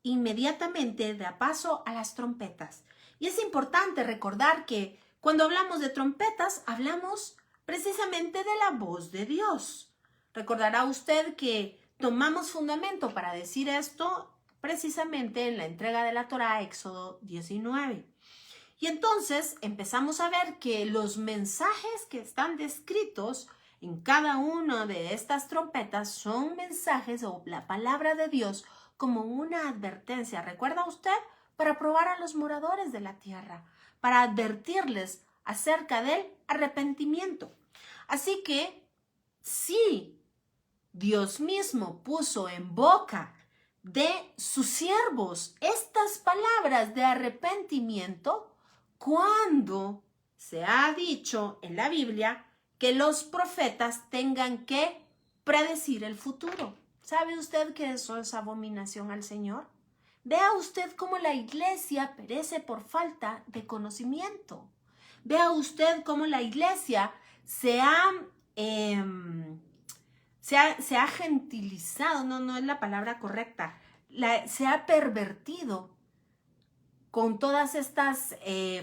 inmediatamente da paso a las trompetas. Y es importante recordar que cuando hablamos de trompetas, hablamos precisamente de la voz de Dios. Recordará usted que tomamos fundamento para decir esto precisamente en la entrega de la Torá, Éxodo 19. Y entonces empezamos a ver que los mensajes que están descritos en cada una de estas trompetas son mensajes o la palabra de Dios como una advertencia, ¿recuerda usted? Para probar a los moradores de la tierra, para advertirles acerca del arrepentimiento. Así que, si Dios mismo puso en boca de sus siervos estas palabras de arrepentimiento, cuando se ha dicho en la Biblia que los profetas tengan que predecir el futuro. ¿Sabe usted que eso es abominación al Señor? Vea usted cómo la iglesia perece por falta de conocimiento. Vea usted cómo la iglesia se ha gentilizado, no es la palabra correcta, se ha pervertido con todas estas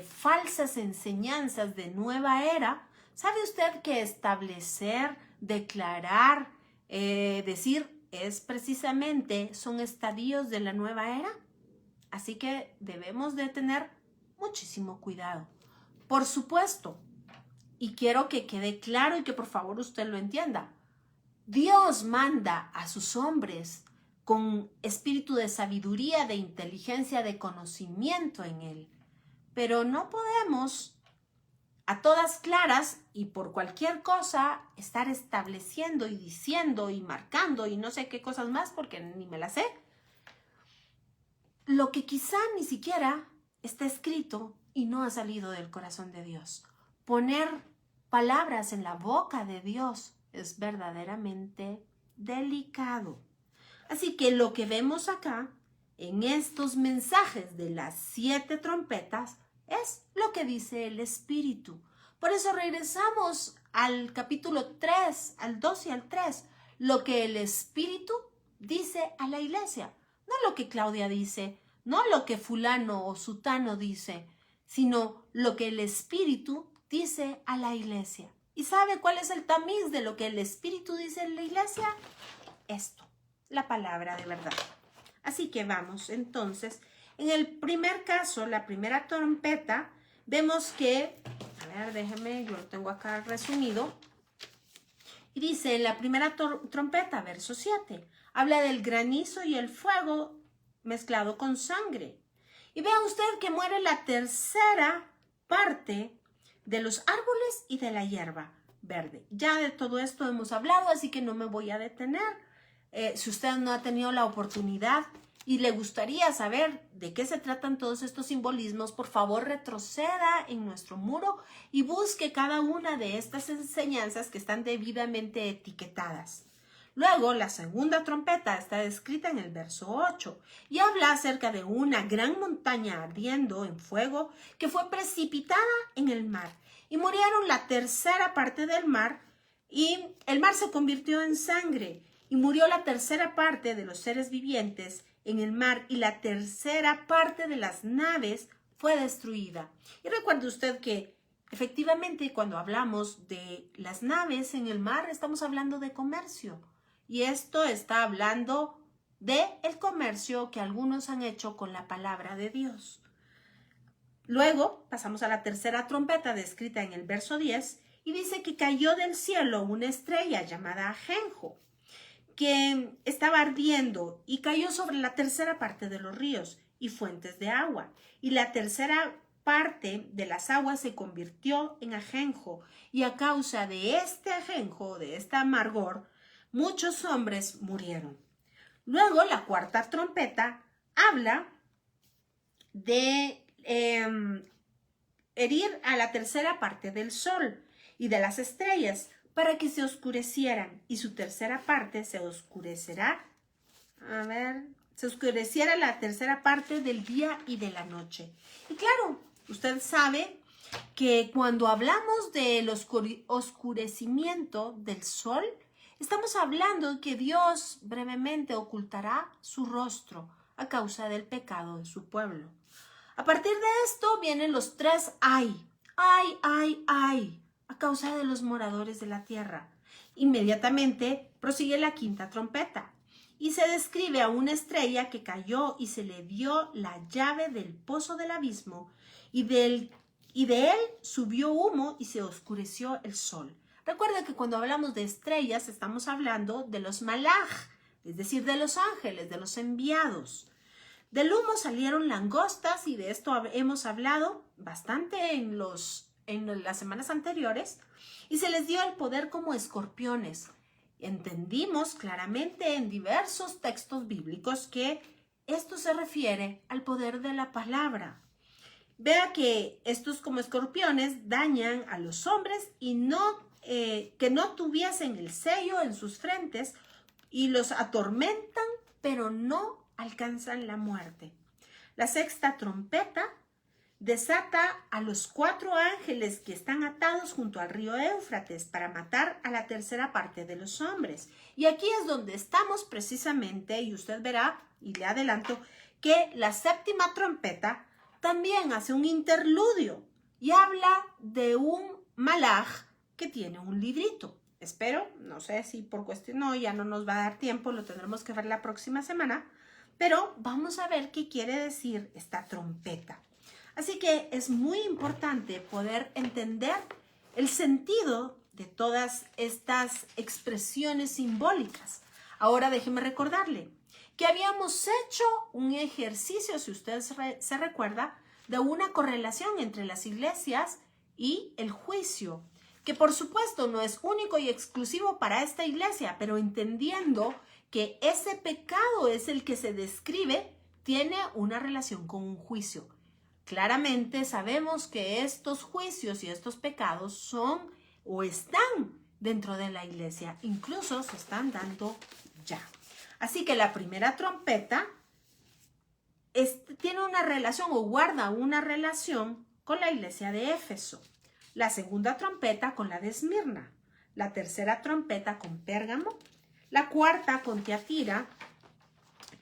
falsas enseñanzas de nueva era. ¿Sabe usted que establecer, declarar, decir son estadios de la nueva era? Así que debemos de tener muchísimo cuidado. Por supuesto, y quiero que quede claro y que por favor usted lo entienda, Dios manda a sus hombres con espíritu de sabiduría, de inteligencia, de conocimiento en él. Pero no podemos a todas claras y por cualquier cosa estar estableciendo y diciendo y marcando y no sé qué cosas más porque ni me las sé. Lo que quizá ni siquiera está escrito y no ha salido del corazón de Dios. Poner palabras en la boca de Dios es verdaderamente delicado. Así que lo que vemos acá en estos mensajes de las 7 trompetas es lo que dice el Espíritu. Por eso regresamos al capítulo 3, al 2 y al 3, lo que el Espíritu dice a la iglesia. No lo que Claudia dice, no lo que fulano o sutano dice, sino lo que el Espíritu dice a la iglesia. ¿Y sabe cuál es el tamiz de lo que el Espíritu dice en la iglesia? Esto, la palabra de verdad. Así que vamos entonces. En el primer caso, la primera trompeta, vemos que, a ver, déjeme, yo lo tengo acá resumido. Y dice, en la primera trompeta, verso 7, habla del granizo y el fuego mezclado con sangre. Y vea usted que muere la tercera parte de los árboles y de la hierba verde. Ya de todo esto hemos hablado, así que no me voy a detener. Si usted no ha tenido la oportunidad y le gustaría saber de qué se tratan todos estos simbolismos, por favor retroceda en nuestro muro y busque cada una de estas enseñanzas que están debidamente etiquetadas. Luego, la segunda trompeta está descrita en el verso 8 y habla acerca de una gran montaña ardiendo en fuego que fue precipitada en el mar y murieron la tercera parte del mar y el mar se convirtió en sangre y murió la tercera parte de los seres vivientes en el mar y la tercera parte de las naves fue destruida. Y recuerde usted que efectivamente cuando hablamos de las naves en el mar estamos hablando de comercio. Y esto está hablando del comercio que algunos han hecho con la palabra de Dios. Luego pasamos a la tercera trompeta descrita en el verso 10 y dice que cayó del cielo una estrella llamada ajenjo que estaba ardiendo y cayó sobre la tercera parte de los ríos y fuentes de agua. Y la tercera parte de las aguas se convirtió en ajenjo y a causa de este ajenjo, de este amargor, muchos hombres murieron. Luego la cuarta trompeta habla de herir a la tercera parte del sol y de las estrellas para que se oscurecieran y su tercera parte se oscurecerá. Se oscureciera la tercera parte del día y de la noche. Y claro, usted sabe que cuando hablamos del oscurecimiento del sol, estamos hablando que Dios brevemente ocultará su rostro a causa del pecado de su pueblo. A partir de esto vienen los 3 ay, a causa de los moradores de la tierra. Inmediatamente prosigue la quinta trompeta y se describe a una estrella que cayó y se le dio la llave del pozo del abismo y de él subió humo y se oscureció el sol. Recuerda que cuando hablamos de estrellas estamos hablando de los malaj, es decir, de los ángeles, de los enviados. Del humo salieron langostas, y de esto hemos hablado bastante en las semanas anteriores, y se les dio el poder como escorpiones. Entendimos claramente en diversos textos bíblicos que esto se refiere al poder de la palabra. Vea que estos como escorpiones dañan a los hombres y que no tuviesen el sello en sus frentes, y los atormentan, pero no alcanzan la muerte. La sexta trompeta desata a los 4 ángeles que están atados junto al río Éufrates para matar a la tercera parte de los hombres. Y aquí es donde estamos precisamente, y usted verá, y le adelanto, que la séptima trompeta también hace un interludio y habla de un malaj que tiene un librito. Espero, no sé si por cuestión, no, ya no nos va a dar tiempo, lo tendremos que ver la próxima semana, pero vamos a ver qué quiere decir esta trompeta. Así que es muy importante poder entender el sentido de todas estas expresiones simbólicas. Ahora déjeme recordarle que habíamos hecho un ejercicio, si usted se recuerda, de una correlación entre las iglesias y el juicio, que por supuesto no es único y exclusivo para esta iglesia, pero entendiendo que ese pecado es el que se describe, tiene una relación con un juicio. Claramente sabemos que estos juicios y estos pecados son o están dentro de la iglesia, incluso se están dando ya. Así que la primera trompeta tiene una relación o guarda una relación con la iglesia de Éfeso. La segunda trompeta con la de Esmirna. La tercera trompeta con Pérgamo. La cuarta con Tiatira.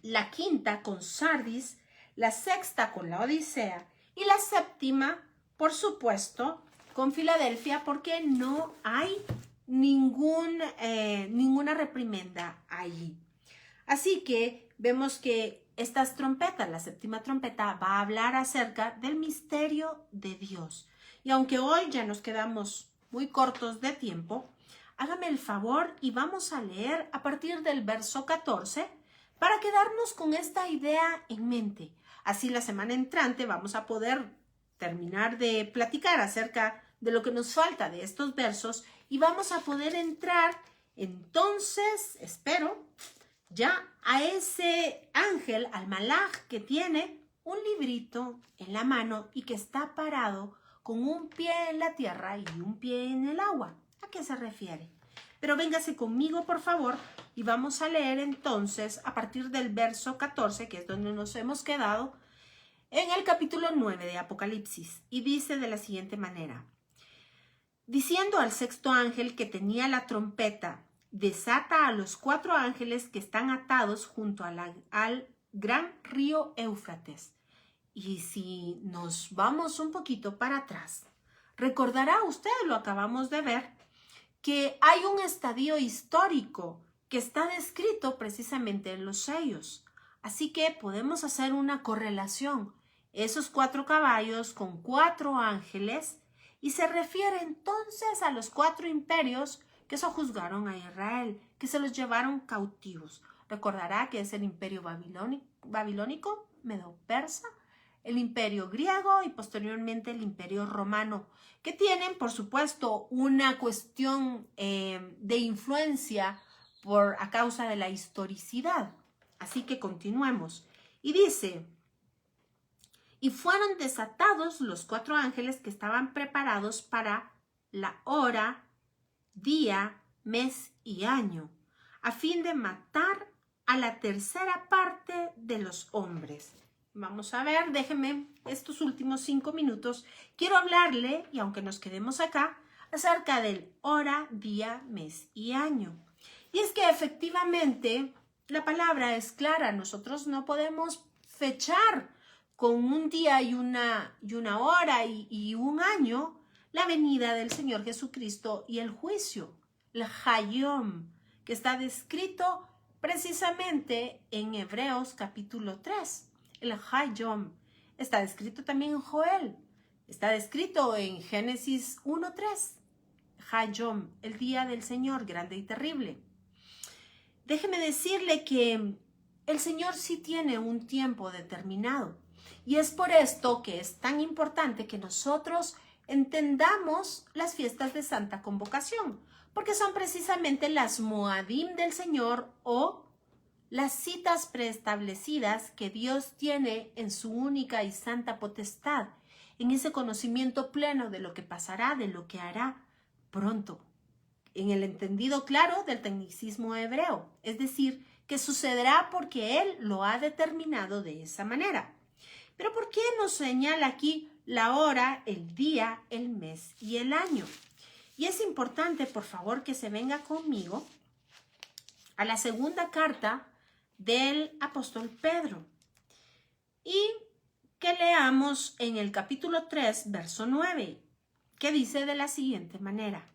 La quinta con Sardis. La sexta con la Odisea. Y la séptima, por supuesto, con Filadelfia, porque no hay ninguna reprimenda allí. Así que vemos que estas trompetas, la séptima trompeta, va a hablar acerca del misterio de Dios. Y aunque hoy ya nos quedamos muy cortos de tiempo, hágame el favor y vamos a leer a partir del verso 14 para quedarnos con esta idea en mente. Así la semana entrante vamos a poder terminar de platicar acerca de lo que nos falta de estos versos y vamos a poder entrar entonces, espero, ya a ese ángel, al malaj, que tiene un librito en la mano y que está parado con un pie en la tierra y un pie en el agua. ¿A qué se refiere? Pero véngase conmigo, por favor, y vamos a leer entonces a partir del verso 14, que es donde nos hemos quedado, en el capítulo 9 de Apocalipsis. Y dice de la siguiente manera: diciendo al sexto ángel que tenía la trompeta, desata a los 4 ángeles que están atados junto al gran río Éufrates. Y si nos vamos un poquito para atrás, recordará usted, lo acabamos de ver, que hay un estadio histórico que está descrito precisamente en los sellos. Así que podemos hacer una correlación. Esos 4 caballos con 4 ángeles, y se refiere entonces a los 4 imperios que sojuzgaron a Israel, que se los llevaron cautivos. Recordará que es el imperio babilónico, medo-persa, el imperio griego y posteriormente el imperio romano, que tienen, por supuesto, una cuestión de influencia a causa de la historicidad. Así que continuemos. Y dice: y fueron desatados los 4 ángeles que estaban preparados para la hora, día, mes y año, a fin de matar a la tercera parte de los hombres. Vamos a ver, déjenme estos últimos 5 minutos. Quiero hablarle, y aunque nos quedemos acá, acerca del hora, día, mes y año. Y es que efectivamente la palabra es clara. Nosotros no podemos fechar con un día y una hora y un año la venida del Señor Jesucristo y el juicio, el Hayom, que está descrito precisamente en Hebreos capítulo 3. El Hayom está descrito también en Joel, está descrito en Génesis 1:3. Hayom, el día del Señor grande y terrible. déjeme decirle que el Señor sí tiene un tiempo determinado. Y es por esto que es tan importante que nosotros entendamos las fiestas de Santa Convocación, porque son precisamente las Moadim del Señor o las citas preestablecidas que Dios tiene en su única y santa potestad, en ese conocimiento pleno de lo que pasará, de lo que hará pronto, en el entendido claro del tecnicismo hebreo, es decir, que sucederá porque Él lo ha determinado de esa manera. Pero ¿por qué nos señala aquí la hora, el día, el mes y el año? Y es importante, por favor, que se venga conmigo a la segunda carta del apóstol Pedro y que leamos en el capítulo 3, verso 9, que dice de la siguiente manera: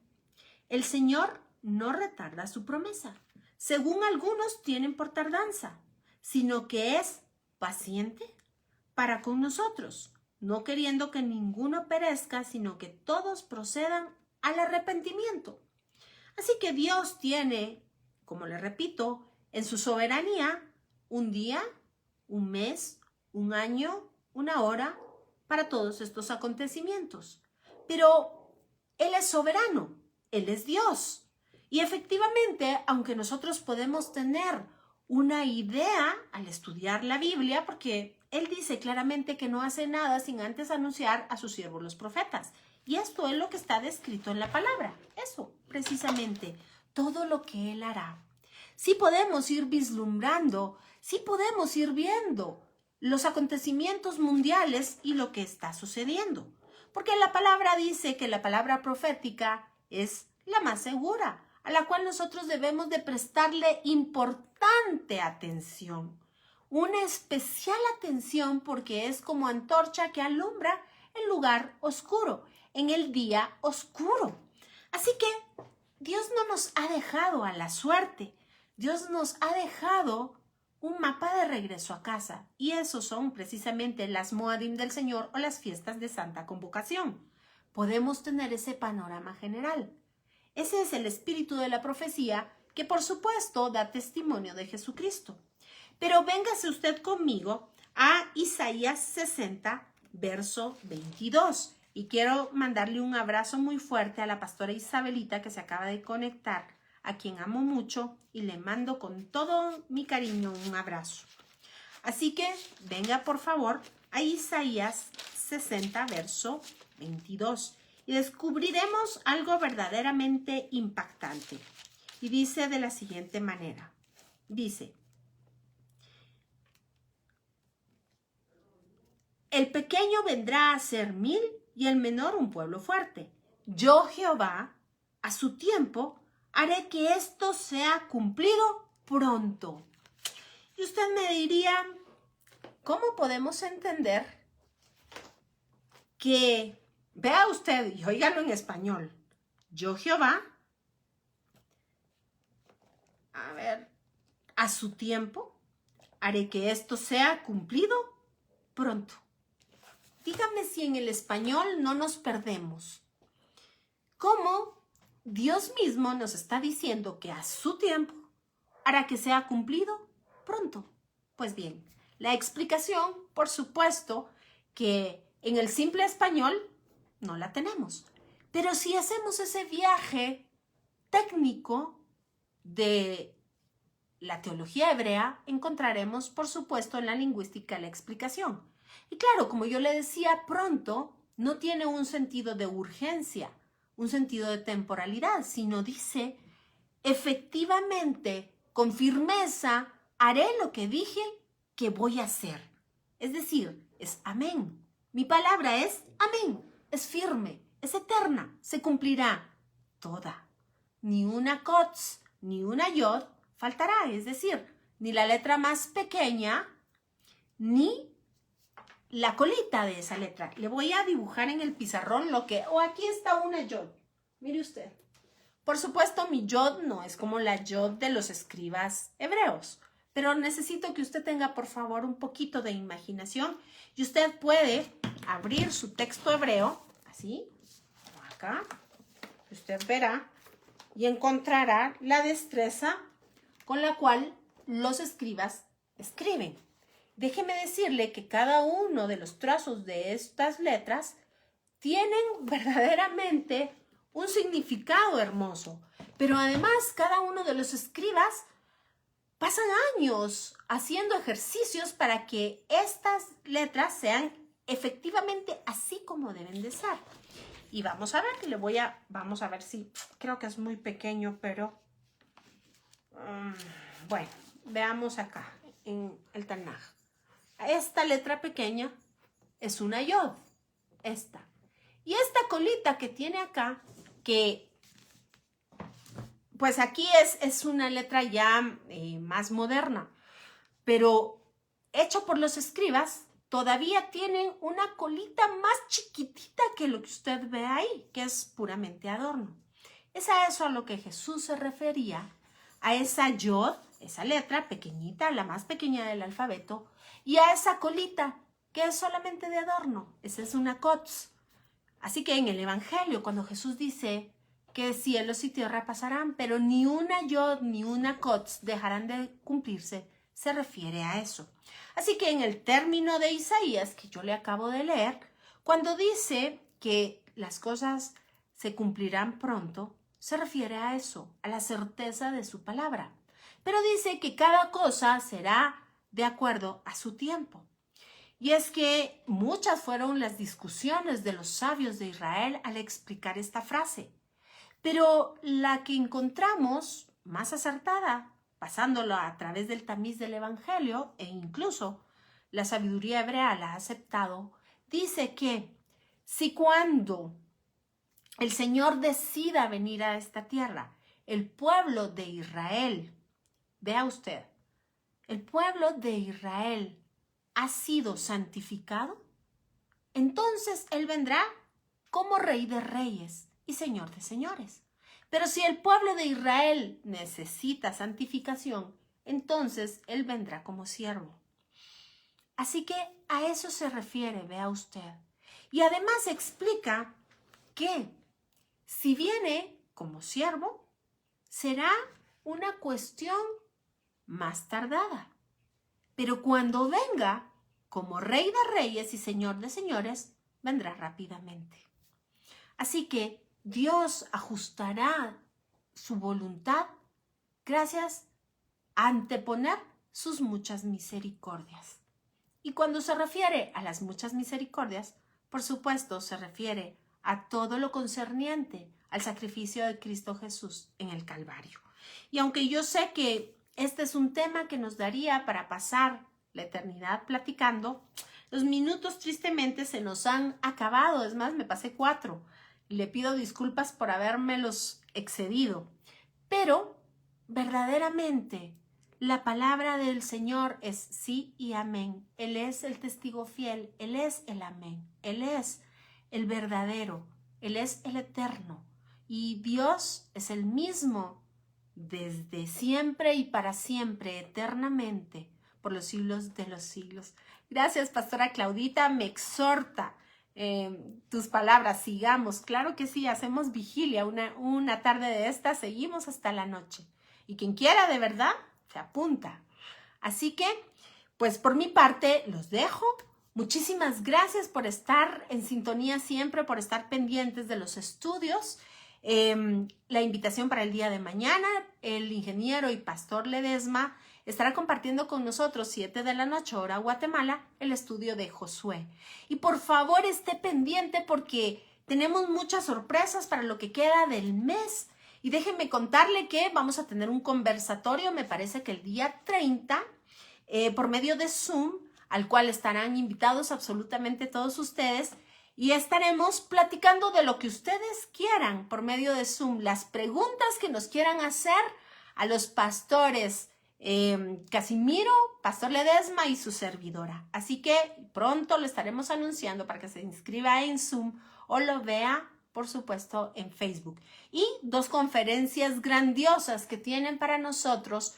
el Señor no retarda su promesa, según algunos tienen por tardanza, sino que es paciente para con nosotros, no queriendo que ninguno perezca, sino que todos procedan al arrepentimiento. Así que Dios tiene, como le repito, en su soberanía, un día, un mes, un año, una hora para todos estos acontecimientos. Pero Él es soberano, Él es Dios. Y efectivamente, aunque nosotros podemos tener una idea al estudiar la Biblia, porque Él dice claramente que no hace nada sin antes anunciar a sus siervos los profetas. Y esto es lo que está descrito en la palabra. Eso, precisamente, todo lo que Él hará. Sí podemos ir vislumbrando, sí podemos ir viendo los acontecimientos mundiales y lo que está sucediendo. Porque la palabra dice que la palabra profética es la más segura, a la cual nosotros debemos de prestarle importante atención. Una especial atención porque es como antorcha que alumbra el lugar oscuro, en el día oscuro. Así que Dios no nos ha dejado a la suerte. Dios nos ha dejado un mapa de regreso a casa. Y esos son precisamente las Moadim del Señor o las fiestas de Santa Convocación. Podemos tener ese panorama general. Ese es el espíritu de la profecía que por supuesto da testimonio de Jesucristo. Pero véngase usted conmigo a Isaías 60, verso 22. Y quiero mandarle un abrazo muy fuerte a la pastora Isabelita que se acaba de conectar, a quien amo mucho y le mando con todo mi cariño un abrazo. Así que venga por favor a Isaías 60, verso 22 y descubriremos algo verdaderamente impactante. Y dice de la siguiente manera, dice: el pequeño vendrá a ser 1000 y el menor un pueblo fuerte. Yo, Jehová, a su tiempo, haré que esto sea cumplido pronto. Y usted me diría, ¿cómo podemos entender que, vea usted y óigalo en español, yo, Jehová, a su tiempo, haré que esto sea cumplido pronto? Dígame si en el español no nos perdemos. ¿Cómo Dios mismo nos está diciendo que a su tiempo hará que sea cumplido pronto? Pues bien, la explicación, por supuesto, que en el simple español no la tenemos. Pero si hacemos ese viaje técnico de la teología hebrea, encontraremos, por supuesto, en la lingüística la explicación. Y claro, como yo le decía, pronto no tiene un sentido de urgencia, un sentido de temporalidad, sino dice, efectivamente, con firmeza, haré lo que dije que voy a hacer. Es decir, es amén. Mi palabra es amén, es firme, es eterna, se cumplirá toda. Ni una kots, ni una yod faltará, es decir, ni la letra más pequeña, ni la colita de esa letra. Le voy a dibujar en el pizarrón lo que... aquí está una yod. Mire usted. Por supuesto, mi yod no es como la yod de los escribas hebreos, pero necesito que usted tenga, por favor, un poquito de imaginación y usted puede abrir su texto hebreo, así, acá. Usted verá y encontrará la destreza con la cual los escribas escriben. Déjeme decirle que cada uno de los trazos de estas letras tienen verdaderamente un significado hermoso, pero además cada uno de los escribas pasan años haciendo ejercicios para que estas letras sean efectivamente así como deben de ser. Y vamos a ver, vamos a ver si, creo que es muy pequeño, pero bueno, veamos acá en el Tanaj. Esta letra pequeña es una yod, esta. Y esta colita que tiene acá, que pues aquí es una letra ya más moderna, pero hecho por los escribas, todavía tienen una colita más chiquitita que lo que usted ve ahí, que es puramente adorno. Es a eso a lo que Jesús se refería, a esa yod, esa letra pequeñita, la más pequeña del alfabeto, y a esa colita, que es solamente de adorno. Esa es una kotz. Así que en el Evangelio, cuando Jesús dice que cielos y tierra pasarán, pero ni una yod ni una kotz dejarán de cumplirse, se refiere a eso. Así que en el término de Isaías, que yo le acabo de leer, cuando dice que las cosas se cumplirán pronto, se refiere a eso, a la certeza de su palabra. Pero dice que cada cosa será de acuerdo a su tiempo. Y es que muchas fueron las discusiones de los sabios de Israel al explicar esta frase. Pero la que encontramos más acertada, pasándolo a través del tamiz del Evangelio, e incluso la sabiduría hebrea la ha aceptado, dice que si cuando el Señor decida venir a esta tierra, el pueblo de Israel, vea usted, el pueblo de Israel ha sido santificado, entonces Él vendrá como Rey de Reyes y Señor de Señores. Pero si el pueblo de Israel necesita santificación, entonces Él vendrá como siervo. Así que a eso se refiere, vea usted. Y además explica que si viene como siervo, será una cuestión más tardada. Pero cuando venga como Rey de Reyes y Señor de Señores, vendrá rápidamente. Así que Dios ajustará su voluntad gracias a anteponer sus muchas misericordias. Y cuando se refiere a las muchas misericordias, por supuesto se refiere a todo lo concerniente al sacrificio de Cristo Jesús en el Calvario. Y aunque yo sé que este es un tema que nos daría para pasar la eternidad platicando, los minutos tristemente se nos han acabado. Es más, me pasé 4. Le pido disculpas por habérmelos excedido. Pero verdaderamente la palabra del Señor es sí y amén. Él es el testigo fiel. Él es el amén. Él es el verdadero. Él es el eterno. Y Dios es el mismo desde siempre y para siempre, eternamente, por los siglos de los siglos. Gracias, Pastora Claudita, me exhorta tus palabras, sigamos. Claro que sí, hacemos vigilia, una tarde de esta, seguimos hasta la noche. Y quien quiera de verdad, se apunta. Así que, pues por mi parte, los dejo. Muchísimas gracias por estar en sintonía siempre, por estar pendientes de los estudios. La invitación para el día de mañana, el ingeniero y pastor Ledesma estará compartiendo con nosotros 7 de la noche, hora Guatemala, el estudio de Josué. Y por favor esté pendiente porque tenemos muchas sorpresas para lo que queda del mes. Y déjenme contarle que vamos a tener un conversatorio, me parece que el día 30, por medio de Zoom, al cual estarán invitados absolutamente todos ustedes. Y estaremos platicando de lo que ustedes quieran por medio de Zoom, las preguntas que nos quieran hacer a los pastores Casimiro, Pastor Ledesma y su servidora. Así que pronto lo estaremos anunciando para que se inscriba en Zoom o lo vea, por supuesto, en Facebook. Y 2 conferencias grandiosas que tienen para nosotros,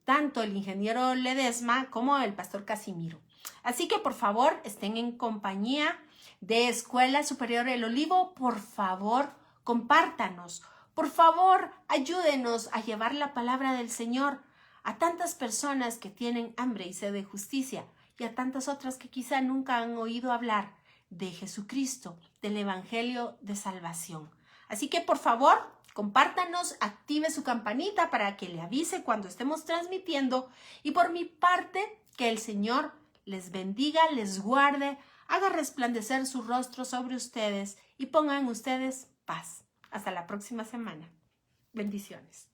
tanto el ingeniero Ledesma como el Pastor Casimiro. Así que por favor estén en compañía de Escuela Superior El Olivo. Por favor, compártanos. Por favor, ayúdenos a llevar la palabra del Señor a tantas personas que tienen hambre y sed de justicia y a tantas otras que quizá nunca han oído hablar de Jesucristo, del Evangelio de salvación. Así que por favor, compártanos, active su campanita para que le avise cuando estemos transmitiendo y por mi parte, que el Señor les bendiga, les guarde, haga resplandecer su rostro sobre ustedes y ponga en ustedes paz. Hasta la próxima semana. Bendiciones.